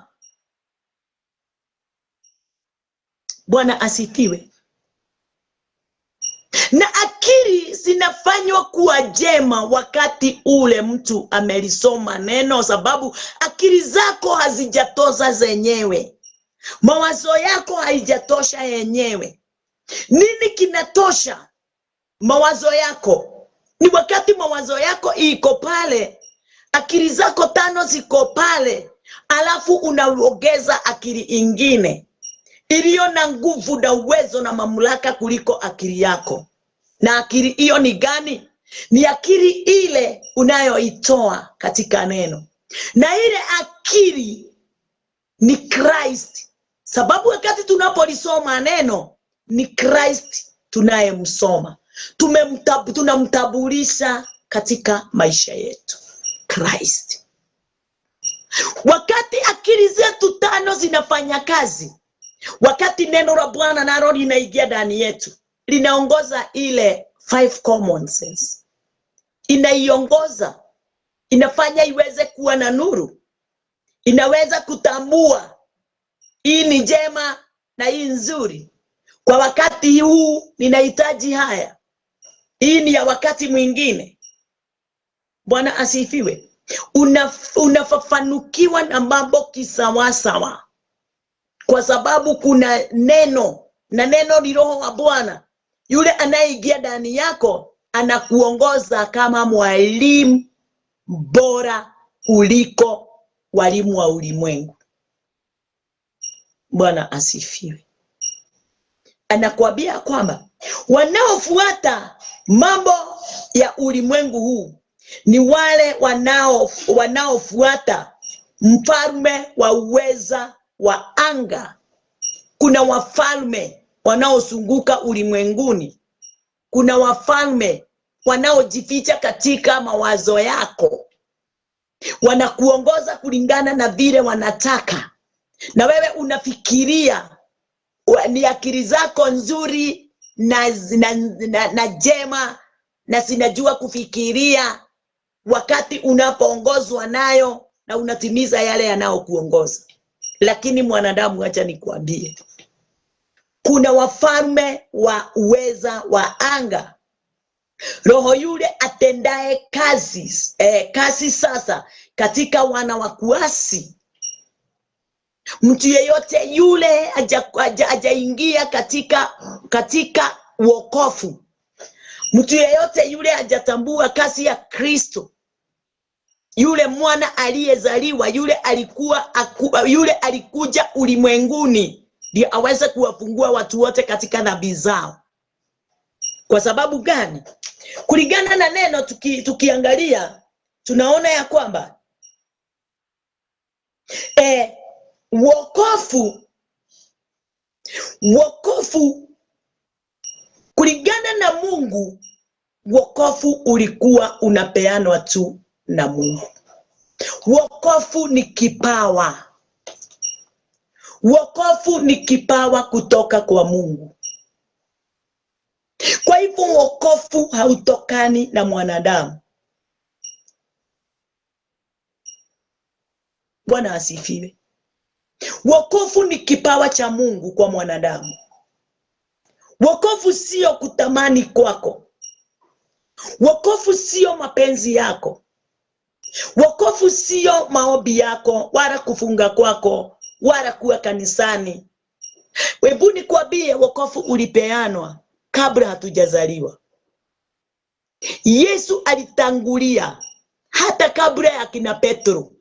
Bwana asifiwe. Na akili zinafanywa kuwa jema wakati ule mtu amelisoma neno, sababu akili zako hazijatosha zenyewe. Mawazo yako haijatosha yenyewe. Nini kinatosha mawazo yako? Ni wakati mawazo yako iko pale, akili zako 5 ziko pale, alafu unaongeza akili ingine iliyo na nguvu na uwezo na mamlaka kuliko akili yako. Na akili hiyo ni gani? Ni akili ile unayoitoa katika neno. Na ile akili ni Christ. Sababu wakati tunapolisoma neno ni Christ tunayemsoma. Tunamtambulisha katika maisha yetu Christ. Wakati akili zetu 5 zinafanya kazi, wakati neno la Bwana nalo linaingia ndani yetu, linaongoza ile 5 common sense. Inaiongoza, inafanya iweze kuwa na nuru. Inaweza kutambua hii ni jema na hii nzuri. Kwa wakati huu ninahitaji haya, hii ni ya wakati mwingine. Bwana asifiwe. Unafafanukiwa na mambo kisawasawa, kwa sababu kuna neno, na neno ni Roho wa Bwana. Yule anayeingia ndani yako anakuongoza kama mwalimu bora kuliko walimu wa ulimwengu. Bwana asifiwe. Anakuambia kwamba wanaofuata mambo ya ulimwengu huu ni wale wanaofuata mfalme wa uweza wa anga. Kuna wafalme wanaozunguka ulimwenguni. Kuna wafalme wanaojificha katika mawazo yako. Wanakuongoza kulingana na vile wanataka. Na wewe unafikiria ni akili zako nzuri na jema na sinajua kufikiria, wakati unapoongozwa nayo na unatimiza yale yanayokuongoza. Lakini mwanadamu, acha nikuambie, kuna wafalme wa uweza wa anga. Roho yule atendaye kazi sasa katika wana wa kuasi. Mtu yeyote yule hajaingia katika wokovu. Mtu yeyote yule hajatambua kazi ya Kristo. Yule mwana aliyezaliwa, yule alikuja ulimwenguni ndio aweze kuwafungua watu wote katika dhambi zao. Kwa sababu gani? Kulingana na neno tukiangalia tunaona ya kwamba wokovu kulingana na Mungu, wokovu ulikuwa unapeanwa tu na Mungu. Wokovu ni kipawa. Wokovu ni kipawa kutoka kwa Mungu. Kwa hivyo wokovu hautokani na mwanadamu. Bwana asifiwe. Wokovu ni kipawa cha Mungu kwa mwanadamu. Wokovu sio kutamani kwako. Wokovu sio mapenzi yako. Wokovu sio maombi yako, wala kufunga kwako, wala kuwa kanisani. Hebu nikwambie, wokovu ulipeanwa kabla hatujazaliwa. Yesu alitangulia hata kabla ya kina Petro.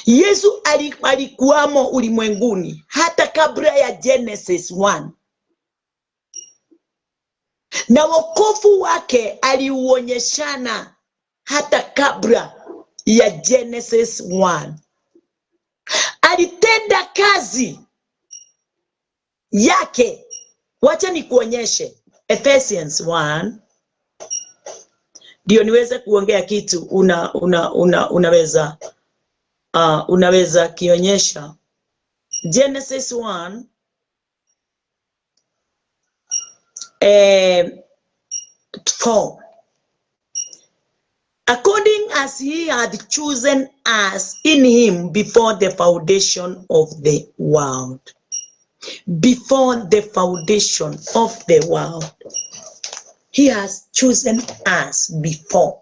Yesu alikuwamo ulimwenguni hata kabla ya Genesis 1. Na wokovu wake aliuonyeshana hata kabla ya Genesis 1. Alitenda kazi yake. Wacha nikuonyeshe Ephesians 1. Ndio niweze kuongea kitu unaweza kionyesha. Genesis 1 4. According as he had chosen us in him before the foundation of the world. Before the foundation of the world. He has chosen us before.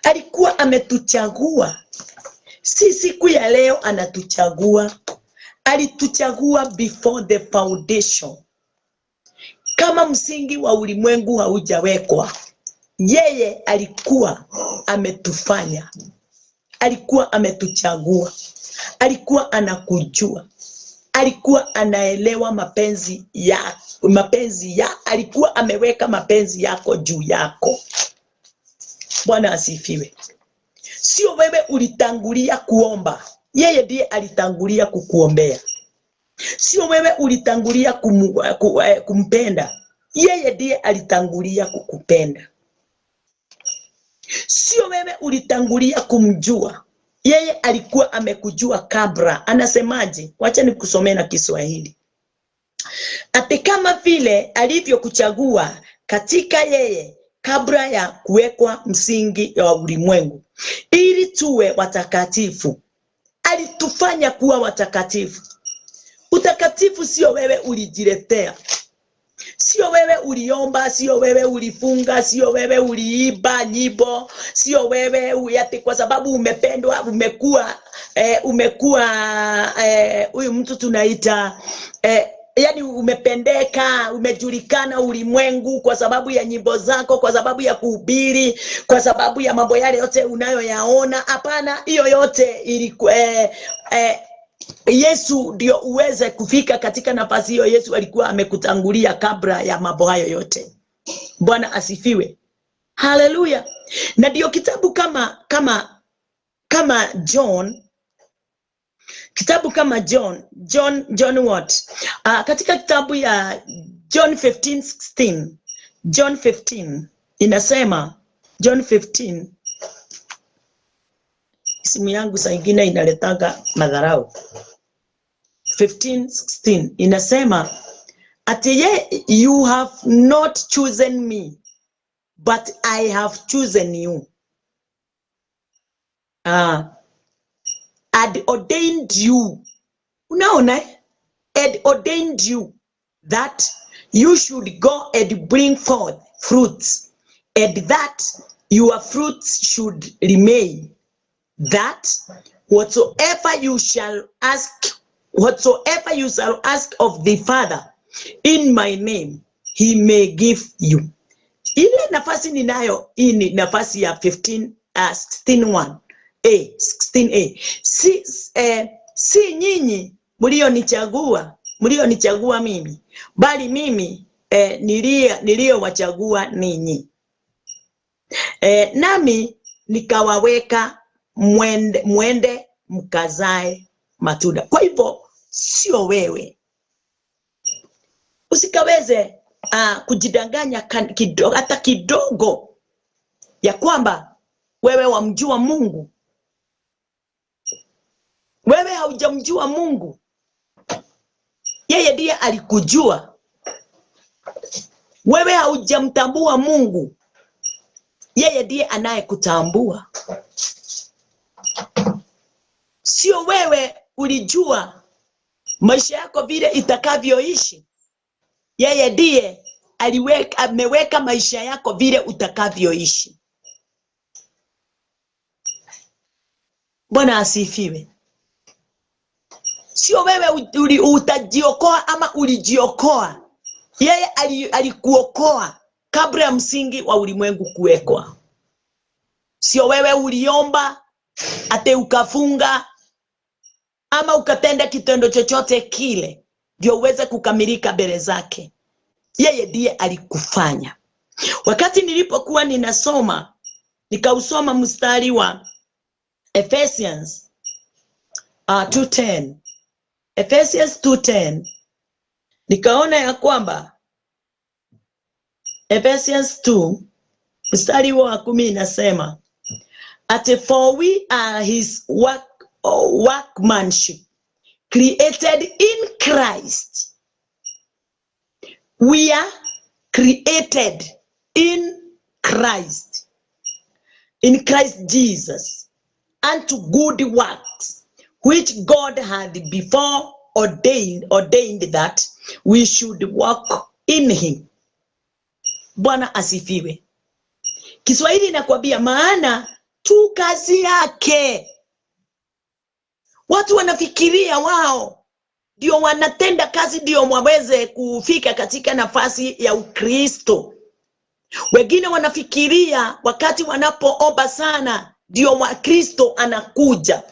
Alikuwa ametuchagua. Si siku ya leo anatuchagua. Alituchagua before the foundation. Kama msingi wa ulimwengu haujawekwa, yeye alikuwa ametufanya. Alikuwa ametuchagua. Alikuwa anakujua. Alikuwa anaelewa alikuwa ameweka mapenzi yako juu yako. Bwana asifiwe. Sio wewe ulitangulia kuomba, yeye ndiye alitangulia kukuombea. Sio wewe ulitangulia kumpenda, yeye ndiye alitangulia kukupenda. Sio wewe ulitangulia kumjua, yeye alikuwa amekujua kabla. Anasemaje? Wacha nikusomee na Kiswahili. Ati kama vile alivyokuchagua katika yeye kabla ya kuwekwa msingi wa ulimwengu, ili tuwe watakatifu. Alitufanya kuwa watakatifu. Utakatifu sio wewe ulijiletea. Sio wewe uliomba, sio wewe ulifunga, sio wewe uliiba nyimbo, sio wewe ati kwa sababu umependwa umekuwa huyu mtu tunaita yani umependeka, umejulikana ulimwengu kwa sababu ya nyimbo zako, kwa sababu ya kuhubiri, kwa sababu ya mambo yale yote unayoyaona. Hapana, hiyo yote ilikuwa Yesu ndio uweze kufika katika nafasi hiyo. Yesu alikuwa amekutangulia kabla ya mambo hayo yote. Bwana asifiwe. Haleluya. Na ndio kitabu kama John, kitabu kama John what? Katika kitabu ya John 15:16, John 15 inasema, John 15, simu yangu saa ingine inaletaga madharau. 15:16 inasema, ati you have not chosen me, but I have chosen you. Had ordained you. Unaona? Had ordained you that you should go and bring forth fruits, and that your fruits should remain, that whatsoever you shall ask of the Father in my name, he may give you. Ile nafasi ninayo, hii ni nafasi ya 16:1. 16a. Si nyinyi mlionichagua mimi, bali mimi niliyowachagua ninyi. Nami nikawaweka mwende mkazae matunda. Kwa hivyo sio wewe. Usikaweze kujidanganya hata kidogo ya kwamba wewe wamjua Mungu. Wewe haujamjua Mungu. Yeye ndiye alikujua. Wewe haujamtambua Mungu. Yeye ndiye anayekutambua. Sio wewe ulijua maisha yako vile itakavyoishi. Yeye ndiye ameweka maisha yako vile utakavyoishi. Bwana asifiwe. Sio wewe utajiokoa ama ulijiokoa. Yeye alikuokoa kabla ya msingi wa ulimwengu kuwekwa. Sio wewe uliomba ate ukafunga ama ukatenda kitendo chochote kile ndio uweze kukamilika mbele zake. Yeye ndiye alikufanya. Wakati nilipokuwa ninasoma, nikausoma mstari wa Ephesians 2:10. Ephesians 2:10. Nikaona ya kwamba Ephesians 2 mstari wa 10 inasema, for we are his workmanship, created in Christ. We are created in Christ Jesus, unto good works, which God had before ordained that we should walk in him. Bwana asifiwe. Kiswahili inakwambia maana tu kazi yake. Watu wanafikiria wao ndio wanatenda kazi ndio mwaweze kufika katika nafasi ya Ukristo. Wengine wanafikiria wakati wanapoomba sana ndio Kristo anakuja.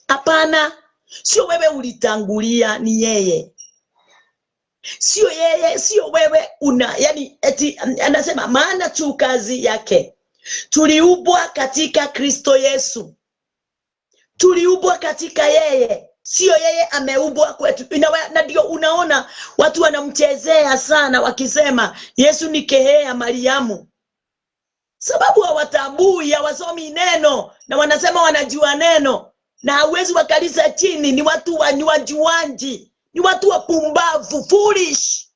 Hapana, sio wewe ulitangulia, ni yeye. Sio yeye, sio wewe yani eti anasema maana tu kazi yake. Tuliumbwa katika Kristo Yesu. Tuliumbwa katika yeye. Sio yeye ameumbwa kwetu. Na ndio unaona watu wanamchezea sana wakisema Yesu ni kehea Mariamu. Sababu hawatambui, hawasomi neno na wanasema wanajua neno. Na hawezi wakaliza chini, ni watu wajuanji. Ni watu wapumbavu, foolish.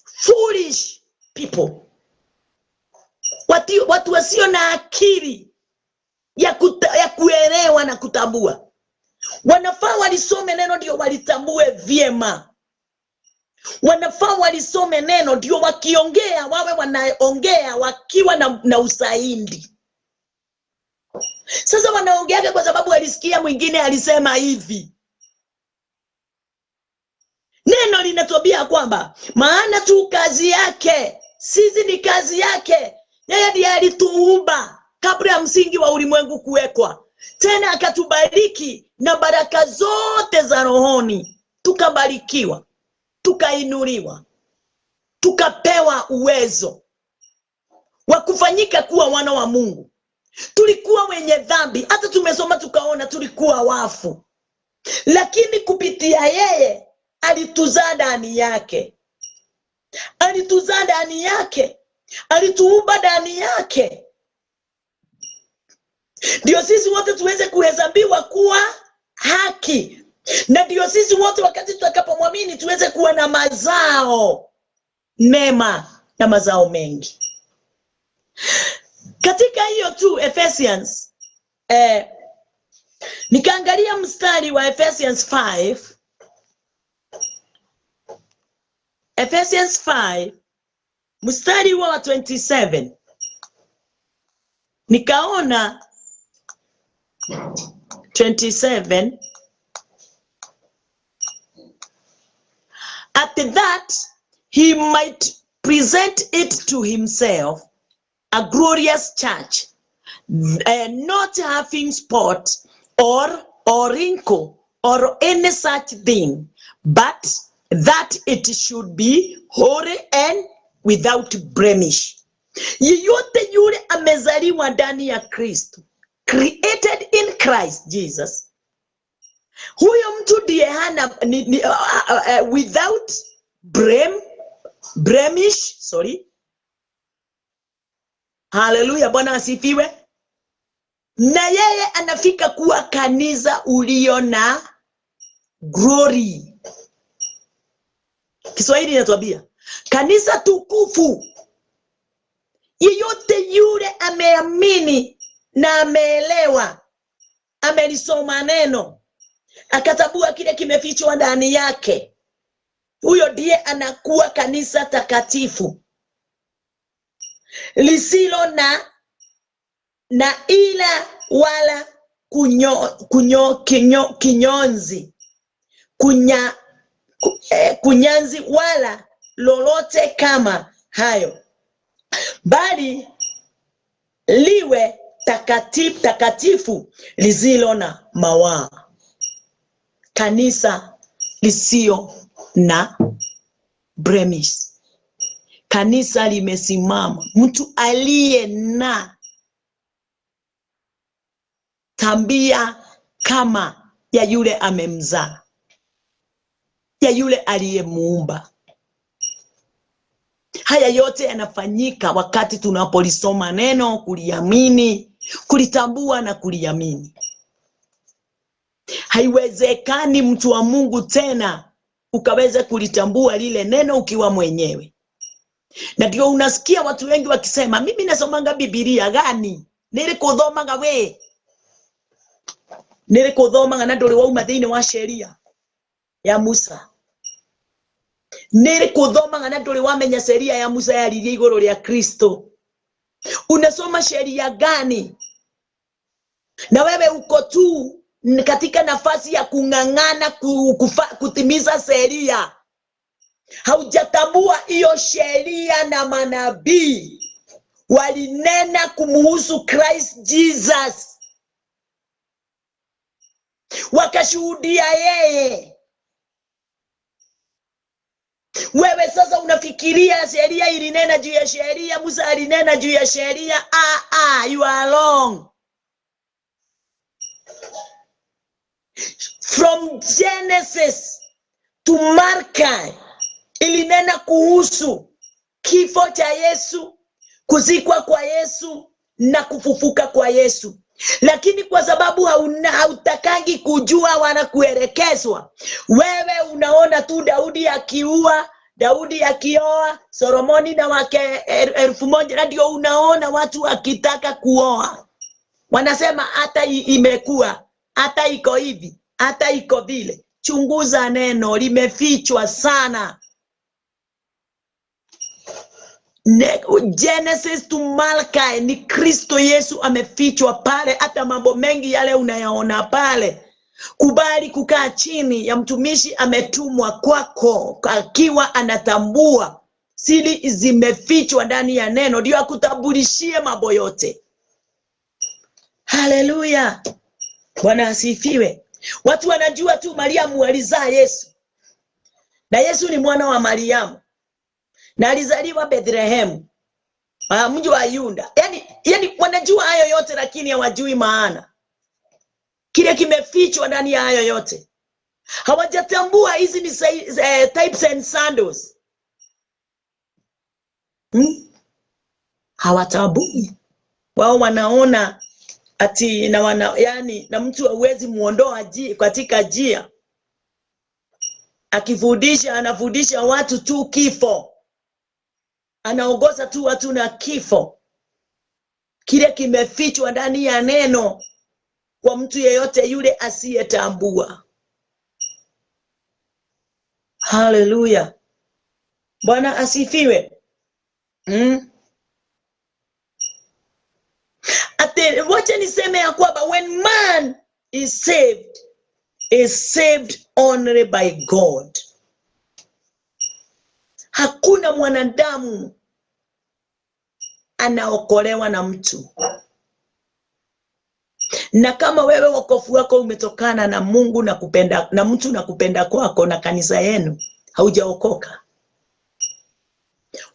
Foolish people. Watu wasio na akili ya kuelewa na kutambua. Wanafaa walisome neno ndio walitambue vyema. Wanafaa walisome neno ndio wakiongea wawe wanaongea wakiwa na usaindi. Sasa wanaongeaga kwa sababu walisikia mwingine alisema hivi. Neno linatuambia kwamba maana tu kazi yake, sisi ni kazi yake. Yeye ndiye alituumba kabla ya msingi wa ulimwengu kuwekwa. Tena akatubariki na baraka zote za rohoni. Tukabarikiwa, tukainuliwa, tukapewa uwezo wa kufanyika kuwa wana wa Mungu. Tulikuwa wenye dhambi, hata tumesoma tukaona tulikuwa wafu. Lakini kupitia yeye alituzaa ndani yake. Alituzaa ndani yake. Alituumba ndani yake. Ndio sisi wote tuweze kuhesabiwa kuwa haki. Na ndio sisi wote wakati tutakapomwamini tuweze kuwa na mazao mema na mazao mengi. Katika hiyo tu Ephesians nikaangalia mstari wa Ephesians 5. Ephesians 5 mstari wa 27. Nikaona 27, at that he might present it to himself a glorious church, not having spot or wrinkle or any such thing, but that it should be holy and without blemish. Yeyote yule amezaliwa ndani ya Kristo, created in Christ Jesus, huyo mtu ndiye hana without blemish, sorry. Hallelujah, Bwana asifiwe. Na yeye anafika kuwa kanisa ulio na glory. Kiswahili inatuambia kanisa tukufu. Yeyote yule ameamini na ameelewa, amelisoma neno, akatambua kile kimefichwa ndani yake, Huyo ndiye anakuwa kanisa takatifu lisilo na ila wala kunyanzi wala lolote kama hayo, bali liwe takatifu lisilo na mawaa. Kanisa lisio na blemish. Kanisa limesimama. Mtu aliye na tabia kama ya yule amemzaa, ya yule aliyemuumba. Haya yote yanafanyika wakati tunapolisoma neno, kuliamini, kulitambua na kuliamini. Haiwezekani mtu wa Mungu tena ukaweze kulitambua lile neno ukiwa mwenyewe. Na ndio unasikia watu wengi wakisema, mimi nasomanga Biblia gani? Nilikuthomanga we. Nilikuthomanga na nduri wauma thiini wa sheria ya Musa. Nilikuthomanga na nduri wamenya sheria ya Musa yaririe iguru ria Kristo. Unasoma sheria gani? Na wewe uko tu katika nafasi ya kung'ang'ana kutimiza sheria. Haujatambua hiyo sheria na manabii walinena kumuhusu Christ Jesus, wakashuhudia yeye. Wewe sasa unafikiria sheria ilinena juu ya sheria, Musa alinena juu ya sheria. You are wrong. From Genesis to Malachi ilinena kuhusu kifo cha Yesu, kuzikwa kwa Yesu na kufufuka kwa Yesu. Lakini kwa sababu hautakangi kujua wala kuelekezwa, wewe unaona tu Daudi akiua, Daudi akioa, Solomoni na wake 1000, na ndio unaona watu wakitaka kuoa. Wanasema hata imekuwa, hata iko hivi, hata iko vile. Chunguza neno, limefichwa sana. Genesis to Malachi ni Kristo Yesu amefichwa pale. Hata mambo mengi yale unayaona pale. Kubali kukaa chini ya mtumishi ametumwa kwako, akiwa anatambua siri zimefichwa ndani ya neno, ndio akutambulishie mambo yote. Haleluya. Bwana asifiwe. Watu wanajua tu Mariamu alizaa Yesu, na Yesu ni mwana wa Mariamu, na alizaliwa Bethlehem, mji wa Yuda. Yani wanajua hayo yote, lakini hawajui maana kile kimefichwa ndani ya hayo yote. Hawajatambua hizi ni types and sandals. Hawatambui. Wao wanaona ati na mtu hawezi muondoa katika njia. Akifundisha, anafundisha watu tu kifo. Anaongoza tu watu na kifo. Kile kimefichwa ndani ya neno kwa mtu yeyote yule asiyetambua. Haleluya. Bwana asifiwe. Wacha niseme ya kwamba when man is saved only by God. Hakuna mwanadamu anaokolewa na mtu. Na kama wewe wokovu wako umetokana na Mungu na kupenda na mtu na kupenda kwako na kanisa yenu, haujaokoka.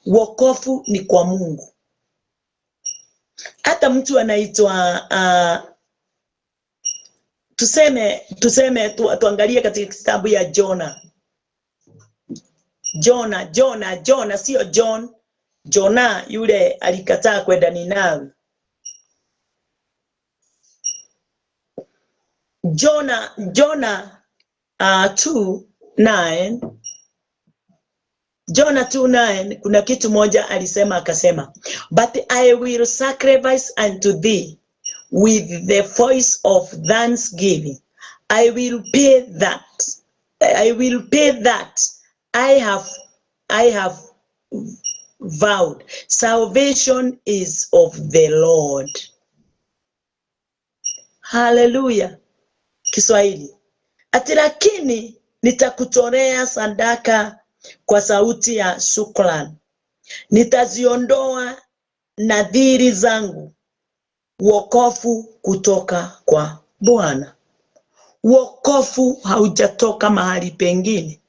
Wokovu ni kwa Mungu. Hata mtu anaitwa tuangalie katika kitabu ya Jona, sio John. Jona yule alikataa kwenda Ninawi. Jona 2:9. Jona 2:9, kuna kitu moja alisema, akasema, but I will sacrifice unto thee with the voice of thanksgiving. I will pay that I have vowed, salvation is of the Lord. Hallelujah. Kiswahili. Ati lakini nitakutolea sadaka kwa sauti ya shukrani. Nitaziondoa nadhiri zangu. Wokovu kutoka kwa Bwana. Wokovu haujatoka mahali pengine.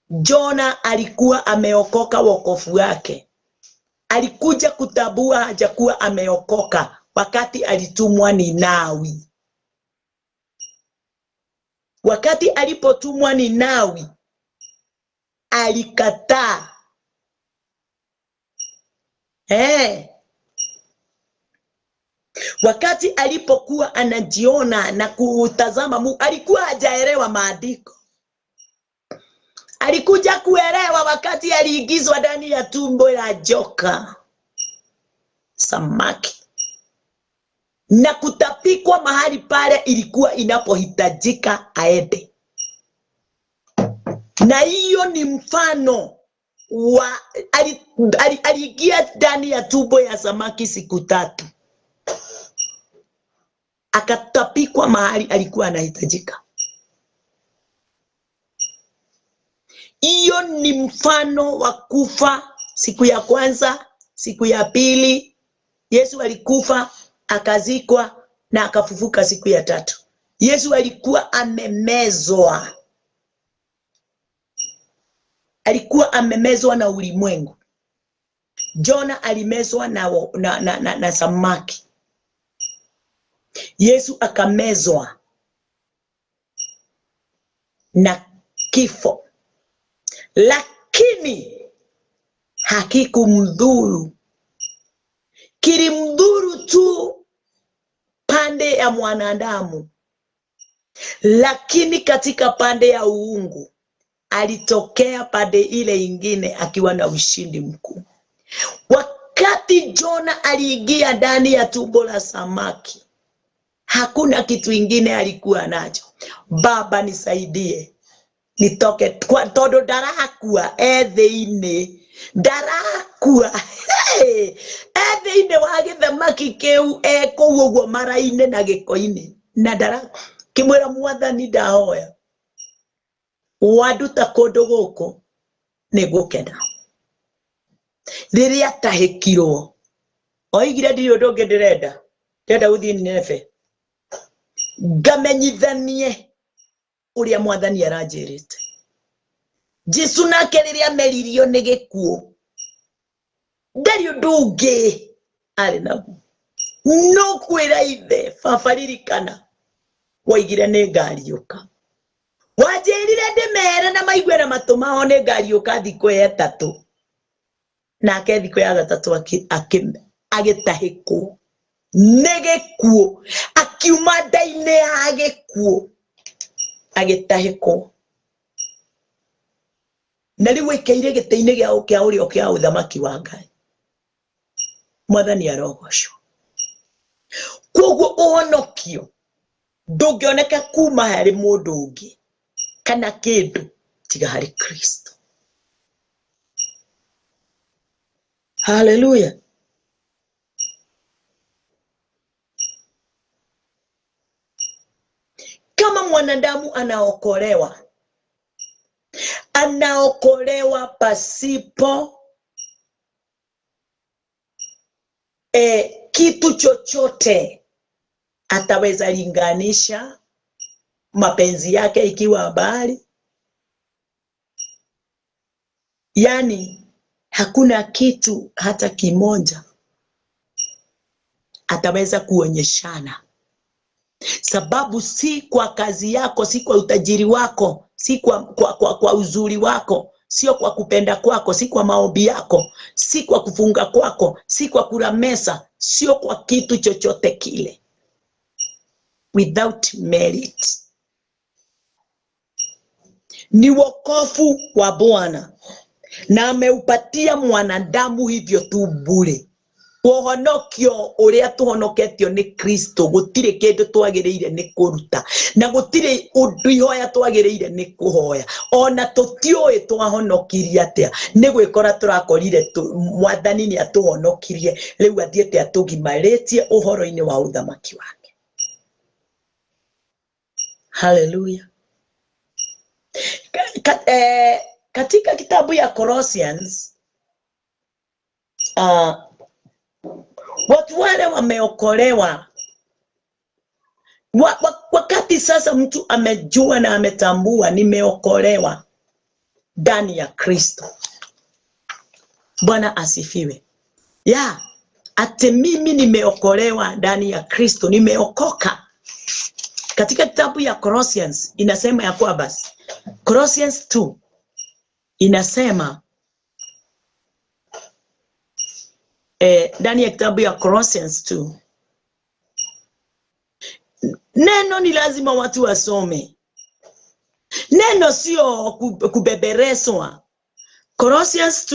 Jona alikuwa ameokoka wokovu wake. Alikuja kutambua hajakuwa ameokoka wakati alitumwa Ninawi. Wakati alipotumwa Ninawi, alikataa. Wakati alipokuwa anajiona na kutazama Mungu, alikuwa hajaelewa maandiko. Alikuja kuelewa wakati aliingizwa ndani ya tumbo la joka, samaki, na kutapikwa mahali pale ilikuwa inapohitajika aende. Na hiyo ni mfano wa aliingia ndani ya tumbo ya samaki siku 3. Akatapikwa mahali alikuwa anahitajika. Hiyo ni mfano wa kufa siku ya kwanza, siku ya pili. Yesu alikufa, akazikwa na akafufuka siku ya 3. Yesu alikuwa amemezwa. Alikuwa amemezwa na ulimwengu. Jona alimezwa na samaki. Yesu akamezwa na kifo. Lakini hakikumdhuru. Kilimdhuru tu pande ya mwanadamu. Lakini katika pande ya uungu alitokea pande ile ingine akiwa na ushindi mkuu. Wakati Jona aliingia ndani ya tumbo la samaki, hakuna kitu ingine alikuwa nacho. Baba nisaidie nitoke kwa todo darakua etheine darakua etheine wage thamaki keu eko uguo maraine na gikoine na darakua kimwera mwathani ndahoya waduta kondo goko negukena riria tahikirwo oigire ndio ndonge ndirenda ndenda uthii Nineve ngamenyithanie uria mwathani aranjirite. Jesu nake riria meririo ni gikuo ndari ndungi ari naguo no kwira ithe babaririkana waigire ni ngariuka wanjirire ndimere na maigwe na matuma ni ngariuka thiko ya 3 nake thiko ya 3 agitahikwo ni gikuo akiuma ndaine ya gikuo agitahikwo na riu ikeire giteine gia urio kia uthamaki wa Ngai. Mwathani arogocwo. Koguo uhonokio ndungioneka kuma hari mundu ungi kana kindu tiga hari Kristo. Hallelujah. Kama mwanadamu anaokolewa pasipo kitu chochote, ataweza linganisha mapenzi yake ikiwa habari. Yani hakuna kitu hata kimoja ataweza kuonyeshana. Sababu si kwa kazi yako, si kwa utajiri wako, si kwa uzuri wako, sio kwa kupenda kwako, si kwa maombi yako, si kwa kufunga kwako, si kwa kula mesa, sio kwa kitu chochote kile. Without merit. Ni wokovu wa Bwana na ameupatia mwanadamu hivyo tu bure. Kuhonokio uria tuhonoketio ni Kristo gutire kindu twagireire ni kuruta na gutire undu ihoya twagireire ni kuhoya ona tutioi twahonokirie atia ni gwikora turakorire mwathani ni atuhonokirie riu athiete atugimaritie uhoro-ini wa uthamaki wake. Hallelujah. Katika kitabu ya Colossians watu wale wameokolewa wakati sasa mtu amejua na ametambua nimeokolewa ndani ya Kristo. Bwana asifiwe. Ate mimi nimeokolewa ndani ya Kristo, nimeokoka. Katika kitabu ya Colossians inasema ya kwa basi Colossians 2 inasema ndani ya kitabu ya Colossians 2 neno ni lazima watu wasome. Neno sio kubebereswa. Colossians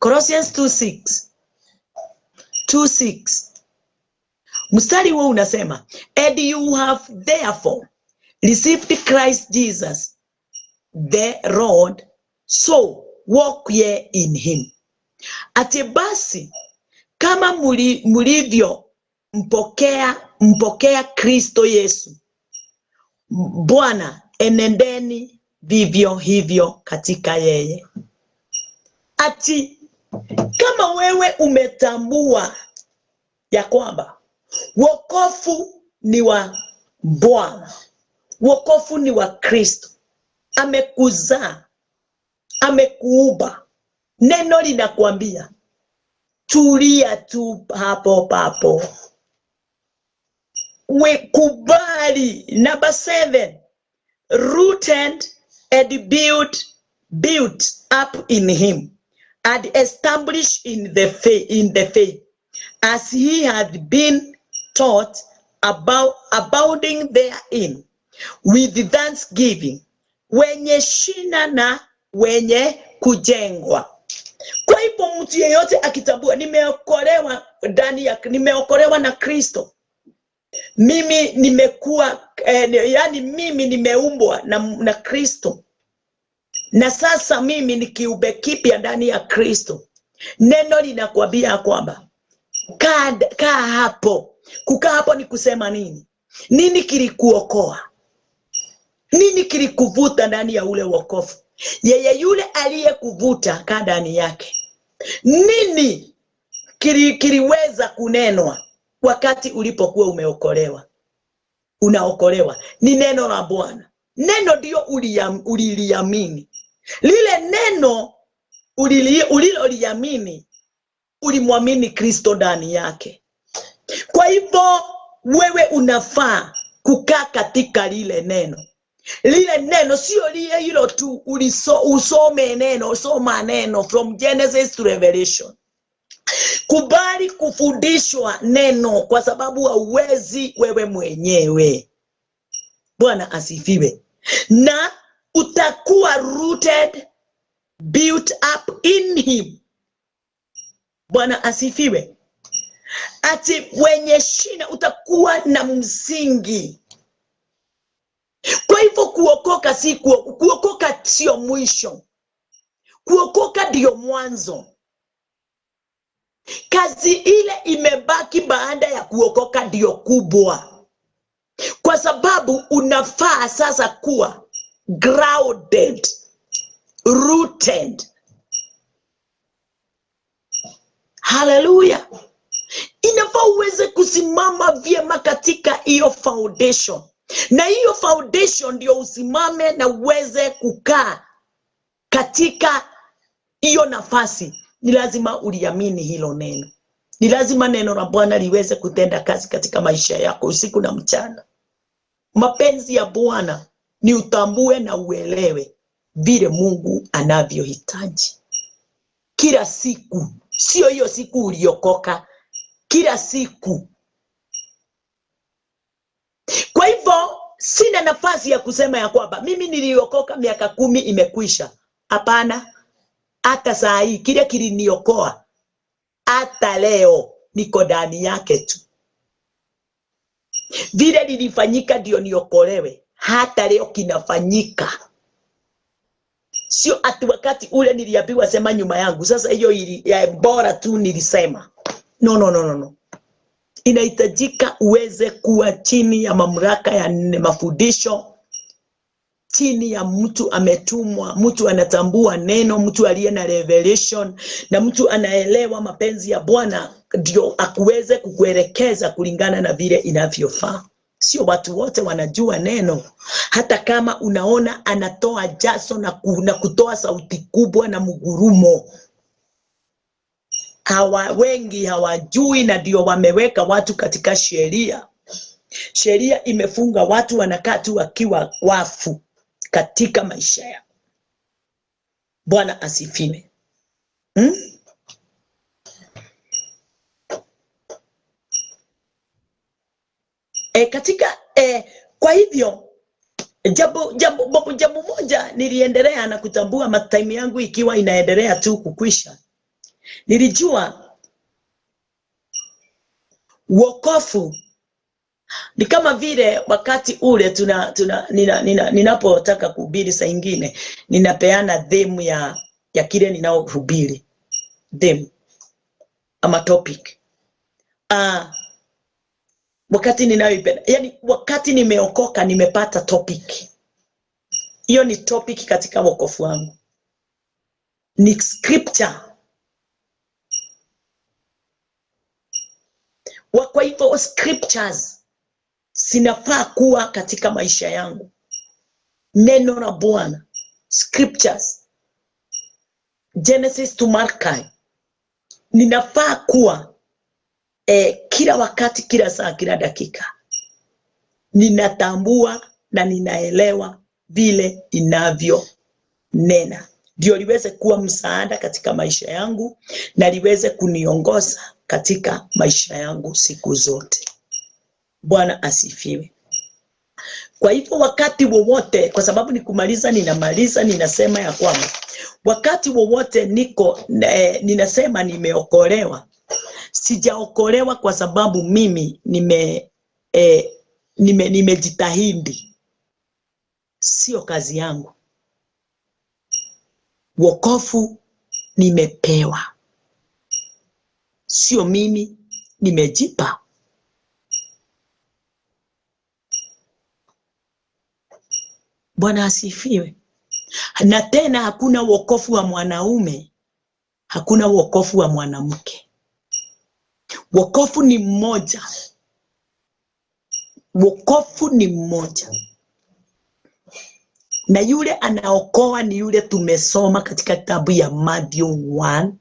2:6 mstari huo unasema, and you have therefore received Christ Jesus the Lord, so walk ye in him. Ati basi kama mulivyo mpokea Kristo Yesu Bwana, enendeni vivyo hivyo katika yeye. Ati kama wewe umetambua ya kwamba wokovu ni wa Bwana, wokovu ni wa Kristo, amekuzaa, amekuumba, neno linakuambia tulia tu hapo papo. We kubali. Number 7, rooted and built up in him and established in the faith as he had been taught, abounding therein with thanksgiving. Wenye shina na wenye kujengwa. Kwa hivyo mtu yeyote akitambua nimeokolewa ndani ya nimeokolewa na Kristo, mimi nimekuwa mimi nimeumbwa na Kristo, na sasa mimi ni kiumbe kipya ndani ya Kristo. Neno linakwambia kwamba kaa hapo. Kukaa hapo ni kusema nini? Nini kilikuokoa? Nini kilikuvuta ndani ya ule wokovu? Yeye yule aliyekuvuta kaa ndani yake. Nini kiliweza kunenwa wakati ulipokuwa umeokolewa? Unaokolewa ni neno la Bwana. Neno ndio uliliamini. Lile neno uliloliamini, ulimwamini Kristo ndani yake. Kwa hivyo wewe unafaa kukaa katika lile neno. Lile neno sio lile hilo tu usome neno, soma neno from Genesis to Revelation. Kubali kufundishwa neno kwa sababu hauwezi wewe mwenyewe. Bwana asifiwe. Na utakuwa rooted, built up in him. Bwana asifiwe. Ati wenye shina, utakuwa na msingi. Kwa hivyo kuokoka kuokoka sio mwisho. Kuokoka ndio mwanzo. Kazi ile imebaki baada ya kuokoka ndio kubwa. Kwa sababu unafaa sasa kuwa grounded, rooted. Hallelujah. Inafaa uweze kusimama vyema katika hiyo foundation. Na hiyo foundation ndio usimame na uweze kukaa katika hiyo nafasi. Ni lazima uliamini hilo neno. Ni lazima neno la Bwana liweze kutenda kazi katika maisha yako usiku na mchana. Mapenzi ya Bwana ni utambue na uelewe vile Mungu anavyohitaji. Kila siku, sio hiyo siku uliokoka, kila siku. Kwa hivyo sina nafasi ya kusema ya kwamba mimi niliokoka miaka 10 imekwisha. Hapana. Hata saa hii kile kiliniokoa hata leo niko ndani yake tu. Vile lilifanyika ndio niokolewe, hata leo kinafanyika. Sio ati wakati ule niliambiwa sema nyuma yangu, sasa hiyo bora tu nilisema. No. Inahitajika uweze kuwa chini ya mamlaka ya mafundisho, chini ya mtu ametumwa, mtu anatambua neno, mtu aliye na revelation, na mtu anaelewa mapenzi ya Bwana, ndio akuweze kukuelekeza kulingana na vile inavyofaa. Sio watu wote wanajua neno. Hata kama unaona anatoa jaso na kutoa sauti kubwa na mgurumo, wengi hawajui, na ndio wameweka watu katika sheria. Sheria imefunga watu, wanakaa tu wakiwa wafu katika maisha yao. Bwana asifiwe. Kwa hivyo jambo moja niliendelea na kutambua matime yangu ikiwa inaendelea tu kukwisha. Nilijua wokovu ni kama vile wakati ule ninapotaka kuhubiri, saa nyingine ninapeana theme ya kile ninaohubiri, theme ama topic. Wakati ninayoipenda, yani wakati nimeokoka nimepata topic. Hiyo ni topic katika wokovu wangu. Ni scripture. Kwa hivyo scriptures sinafaa kuwa katika maisha yangu. Neno la Bwana, scriptures, Genesis to Malachi, ninafaa kuwa kila wakati, kila saa, kila dakika ninatambua na ninaelewa vile inavyo nena, ndio liweze kuwa msaada katika maisha yangu na liweze kuniongoza katika maisha yangu siku zote. Bwana asifiwe. Kwa hivyo wakati wowote, kwa sababu nikumaliza ninasema ya kwamba wakati wowote ninasema nimeokolewa, sijaokolewa kwa sababu mimi nimejitahidi. Sio kazi yangu. Wokovu nimepewa, sio mimi nimejipa. Bwana asifiwe. Na tena hakuna wokovu wa mwanaume, hakuna wokovu wa mwanamke. Wokovu ni mmoja. Wokovu ni mmoja. Na yule anaokoa ni yule tumesoma katika kitabu ya Matthew 1.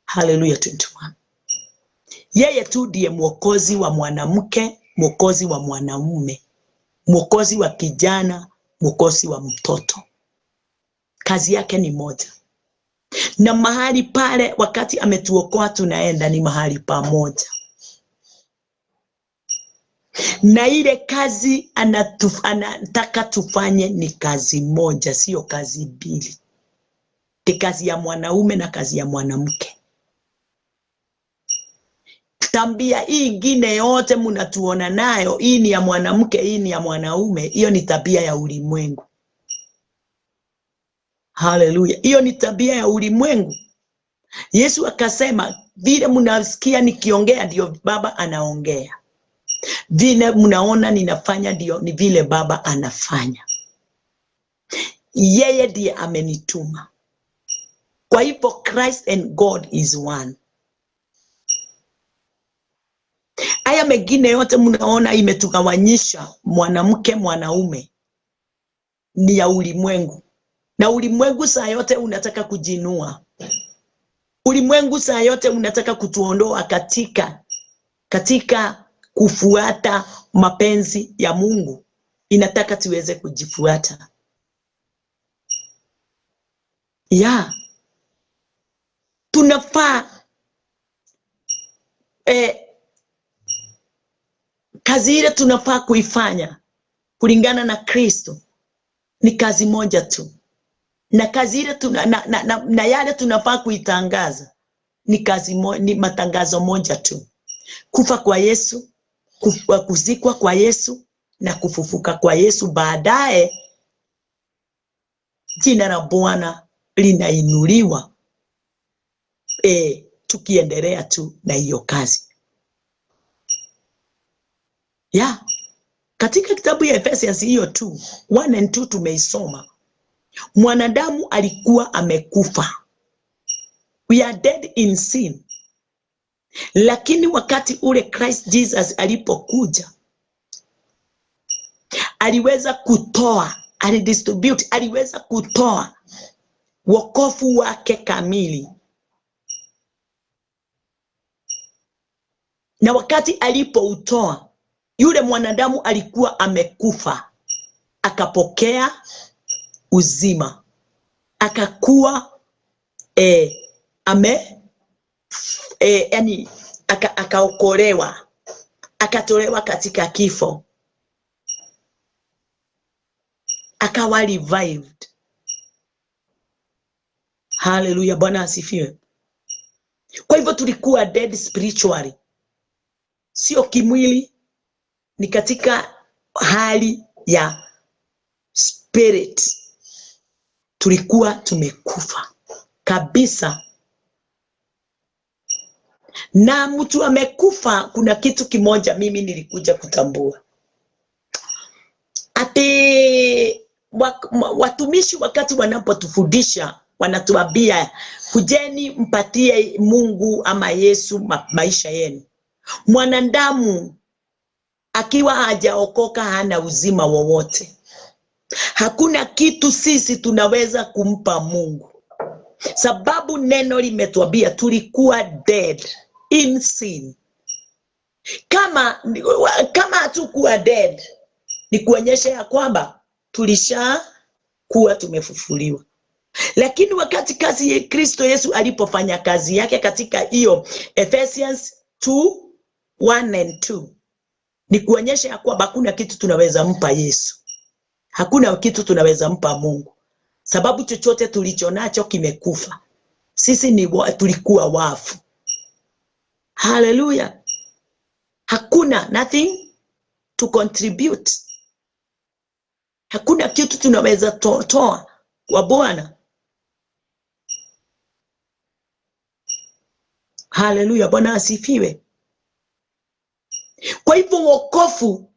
Hallelujah 21. Yeye tu ndiye mwokozi wa mwanamke, mwokozi wa mwanaume, mwokozi wa kijana, mwokozi wa mtoto. Kazi yake ni moja. Na mahali pale wakati ametuokoa tunaenda ni mahali pamoja. Na ile kazi anataka tufanye ni kazi moja, sio kazi mbili. Ni kazi ya mwanaume na kazi ya mwanamke. Tabia hii ingine yote mnatuona nayo, hii ni ya mwanamke, hii ni ya mwanaume, hiyo ni tabia ya ulimwengu. Haleluya. Hiyo ni tabia ya ulimwengu. Yesu akasema vile mnasikia nikiongea ndio Baba anaongea. Vile mnaona ninafanya ndio ni vile Baba anafanya. Yeye ndiye amenituma. Kwa hivyo Christ and God is one. Haya mengine yote mnaona imetugawanyisha mwanamke mwanaume ni ya ulimwengu. Na ulimwengu saa yote unataka kujinua. Ulimwengu saa yote unataka kutuondoa katika kufuata mapenzi ya Mungu. Inataka tuweze kujifuata. Tunafaa kazi ile tunafaa kuifanya kulingana na Kristo ni kazi moja tu. Na kazi ile na yale tunafaa kuitangaza ni matangazo moja tu: kufa kwa Yesu, kuzikwa kwa Yesu na kufufuka kwa Yesu. Baadaye jina la Bwana linainuliwa, tukiendelea tu na hiyo kazi. Katika kitabu ya Ephesians hiyo 1 and 2 tumeisoma. Mwanadamu alikuwa amekufa. We are dead in sin. Lakini wakati ule Christ Jesus alipokuja, aliweza kutoa, aliweza kutoa wokovu wake kamili. Na wakati alipoutoa, yule mwanadamu alikuwa amekufa, akapokea uzima, akakuwa akaokolewa, akatolewa katika kifo, akawa revived. Hallelujah, Bwana asifiwe. Kwa hivyo tulikuwa dead spiritually, sio kimwili, ni katika hali ya spirit. Tulikuwa tumekufa kabisa. Na mtu amekufa, kuna kitu kimoja mimi nilikuja kutambua. Ati watumishi wakati wanapotufundisha wanatuambia kujeni mpatie Mungu ama Yesu maisha yenu. Mwanadamu akiwa hajaokoka hana uzima wowote. Hakuna kitu sisi tunaweza kumpa Mungu, sababu neno limetuambia tulikuwa dead in sin. Kama hatukuwa dead, ni kuonyesha ya kwamba tulishakuwa tumefufuliwa. Lakini wakati kazi ya Kristo Yesu alipofanya kazi yake katika hiyo Ephesians 2:1 and 2, ni kuonyesha ya kwamba hakuna kitu tunaweza mpa Yesu, hakuna kitu tunaweza mpa Mungu, sababu chochote tulicho nacho kimekufa. Sisi tulikuwa wafu. Hallelujah. Hakuna, nothing to contribute. Hakuna kitu tunaweza toa kwa Bwana. Hallelujah, Bwana asifiwe. Kwa hivyo wokovu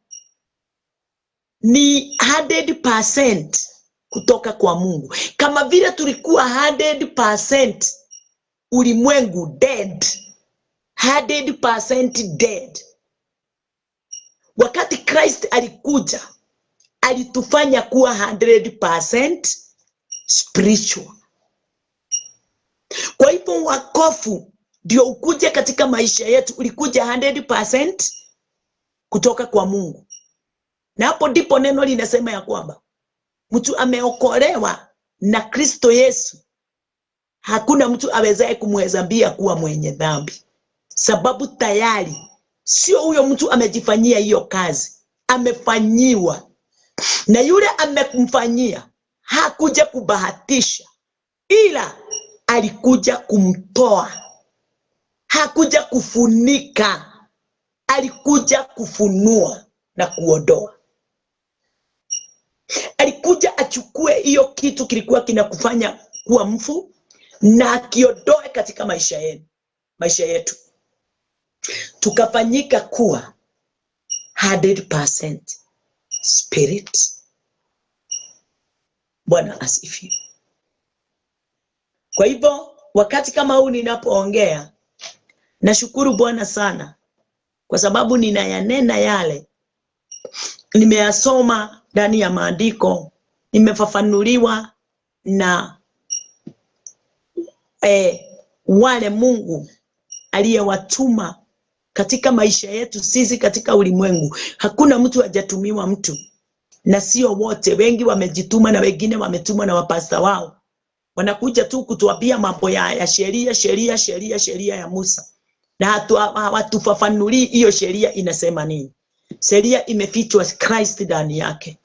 ni 100% kutoka kwa Mungu. Kama vile tulikuwa 100% ulimwengu dead, 100% dead. Wakati Christ alikuja, alitufanya kuwa 100% spiritual. Kwa hivyo wokovu ndio ukuje katika maisha yetu, ulikuja 100% kutoka kwa Mungu. Na hapo ndipo neno linasema ya kwamba mtu ameokolewa na Kristo Yesu, hakuna mtu awezaye kumhesabia kuwa mwenye dhambi, sababu tayari sio huyo mtu amejifanyia hiyo kazi, amefanyiwa. Na yule amemfanyia hakuja kubahatisha, ila alikuja kumtoa. Hakuja kufunika, alikuja kufunua na kuondoa. Alikuja achukue hiyo kitu kilikuwa kinakufanya kuwa mfu na akiondoe katika maisha yetu. Tukafanyika kuwa 100% spirit. Bwana asifiwe. Kwa hivyo wakati kama huu ninapoongea, nashukuru Bwana sana kwa sababu ninayanena yale nimeyasoma ndani ya maandiko, nimefafanuliwa na wale Mungu aliyewatuma katika maisha yetu sisi katika ulimwengu. Hakuna mtu hajatumiwa mtu, na sio wote. Wengi wamejituma na wengine wametumwa na wapasta wao. Wanakuja tu kutuambia mambo ya sheria ya Musa, na hawatufafanulii hiyo sheria inasema nini. Sheria imefichwa Christ ndani yake.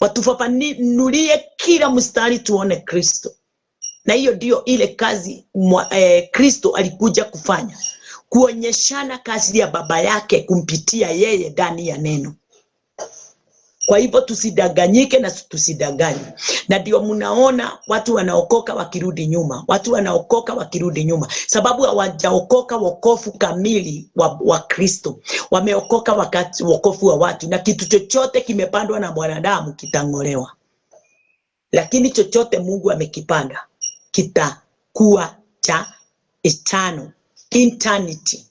Watufafanulie kila mstari tuone Kristo. Na hiyo ndio ile kazi Kristo alikuja kufanya, kuonyeshana kazi ya baba yake kumpitia yeye ndani ya neno. Kwa hivyo tusidanganyike na tusidanganye. Na ndio mnaona watu wanaokoka wakirudi nyuma. Watu wanaokoka wakirudi nyuma. Sababu hawajaokoka wokovu kamili wa Kristo. Wameokoka wakati wokovu wa watu. Na kitu chochote kimepandwa na mwanadamu kitang'olewa. Lakini chochote Mungu amekipanda kitakuwa cha eternity.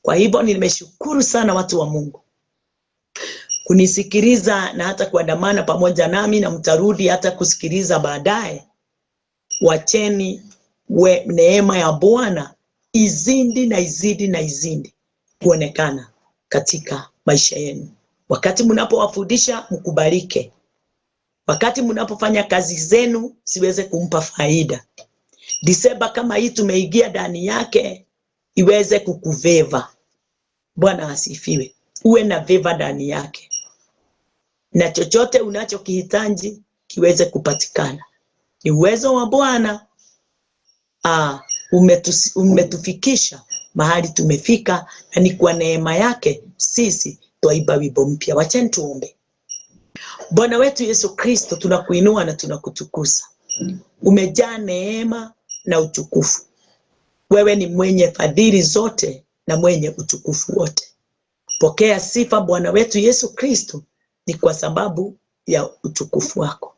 Kwa hivyo nimeshukuru sana watu wa Mungu kunisikiliza na hata kuandamana pamoja nami, na mtarudi hata kusikiliza baadaye. Wacheni neema ya Bwana izidi na izidi na izidi kuonekana katika maisha yenu. Wakati mnapowafundisha mkubalike. Wakati mnapofanya kazi zenu siweze kumpa faida. Disemba kama hii tumeingia ndani yake iweze kukuveva. Bwana asifiwe. Uwe na veva ndani yake. Na chochote unachokihitaji kiweze kupatikana. Ni uwezo wa Bwana umetufikisha mahali tumefika, na ni kwa neema yake sisi twaiba wimbo mpya. Wacheni tuombe. Bwana wetu Yesu Kristo, tunakuinua na tunakutukuza. Umejaa neema na utukufu. Wewe ni mwenye fadhili zote na mwenye utukufu wote. Pokea sifa Bwana wetu Yesu Kristo, ni kwa sababu ya utukufu wako.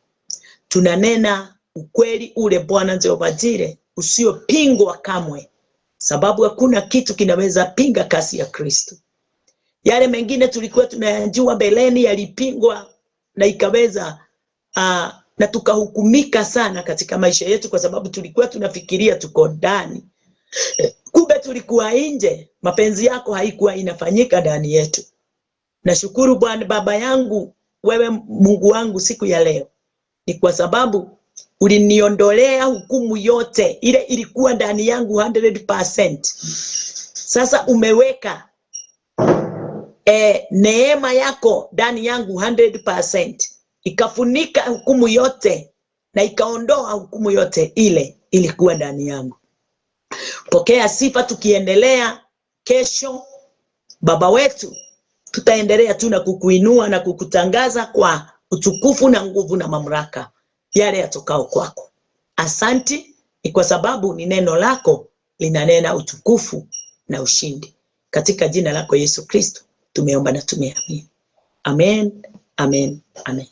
Tunanena ukweli ule Bwana Jehova Jireh usiopingwa kamwe, sababu hakuna kitu kinaweza pinga kasi ya Kristo. Yale mengine tulikuwa tunayajua beleni yalipingwa na ikaweza na tukahukumika sana katika maisha yetu, kwa sababu tulikuwa tunafikiria tuko ndani. Kumbe tulikuwa nje. Mapenzi yako haikuwa inafanyika ndani yetu. Nashukuru Bwana Baba yangu, wewe Mungu wangu, siku ya leo ni kwa sababu uliniondolea hukumu yote ile ilikuwa ndani yangu 100%. Sasa umeweka neema yako ndani yangu 100%, ikafunika hukumu yote na ikaondoa hukumu yote ile ilikuwa ndani yangu. Pokea sifa. Tukiendelea kesho, Baba wetu, tutaendelea tu na kukuinua na kukutangaza kwa utukufu na nguvu na mamlaka yale yatokao kwako. Asanti, ni kwa sababu ni neno lako linanena utukufu na ushindi. Katika jina lako Yesu Kristo tumeomba na tumeamini. Amen, amen, amen.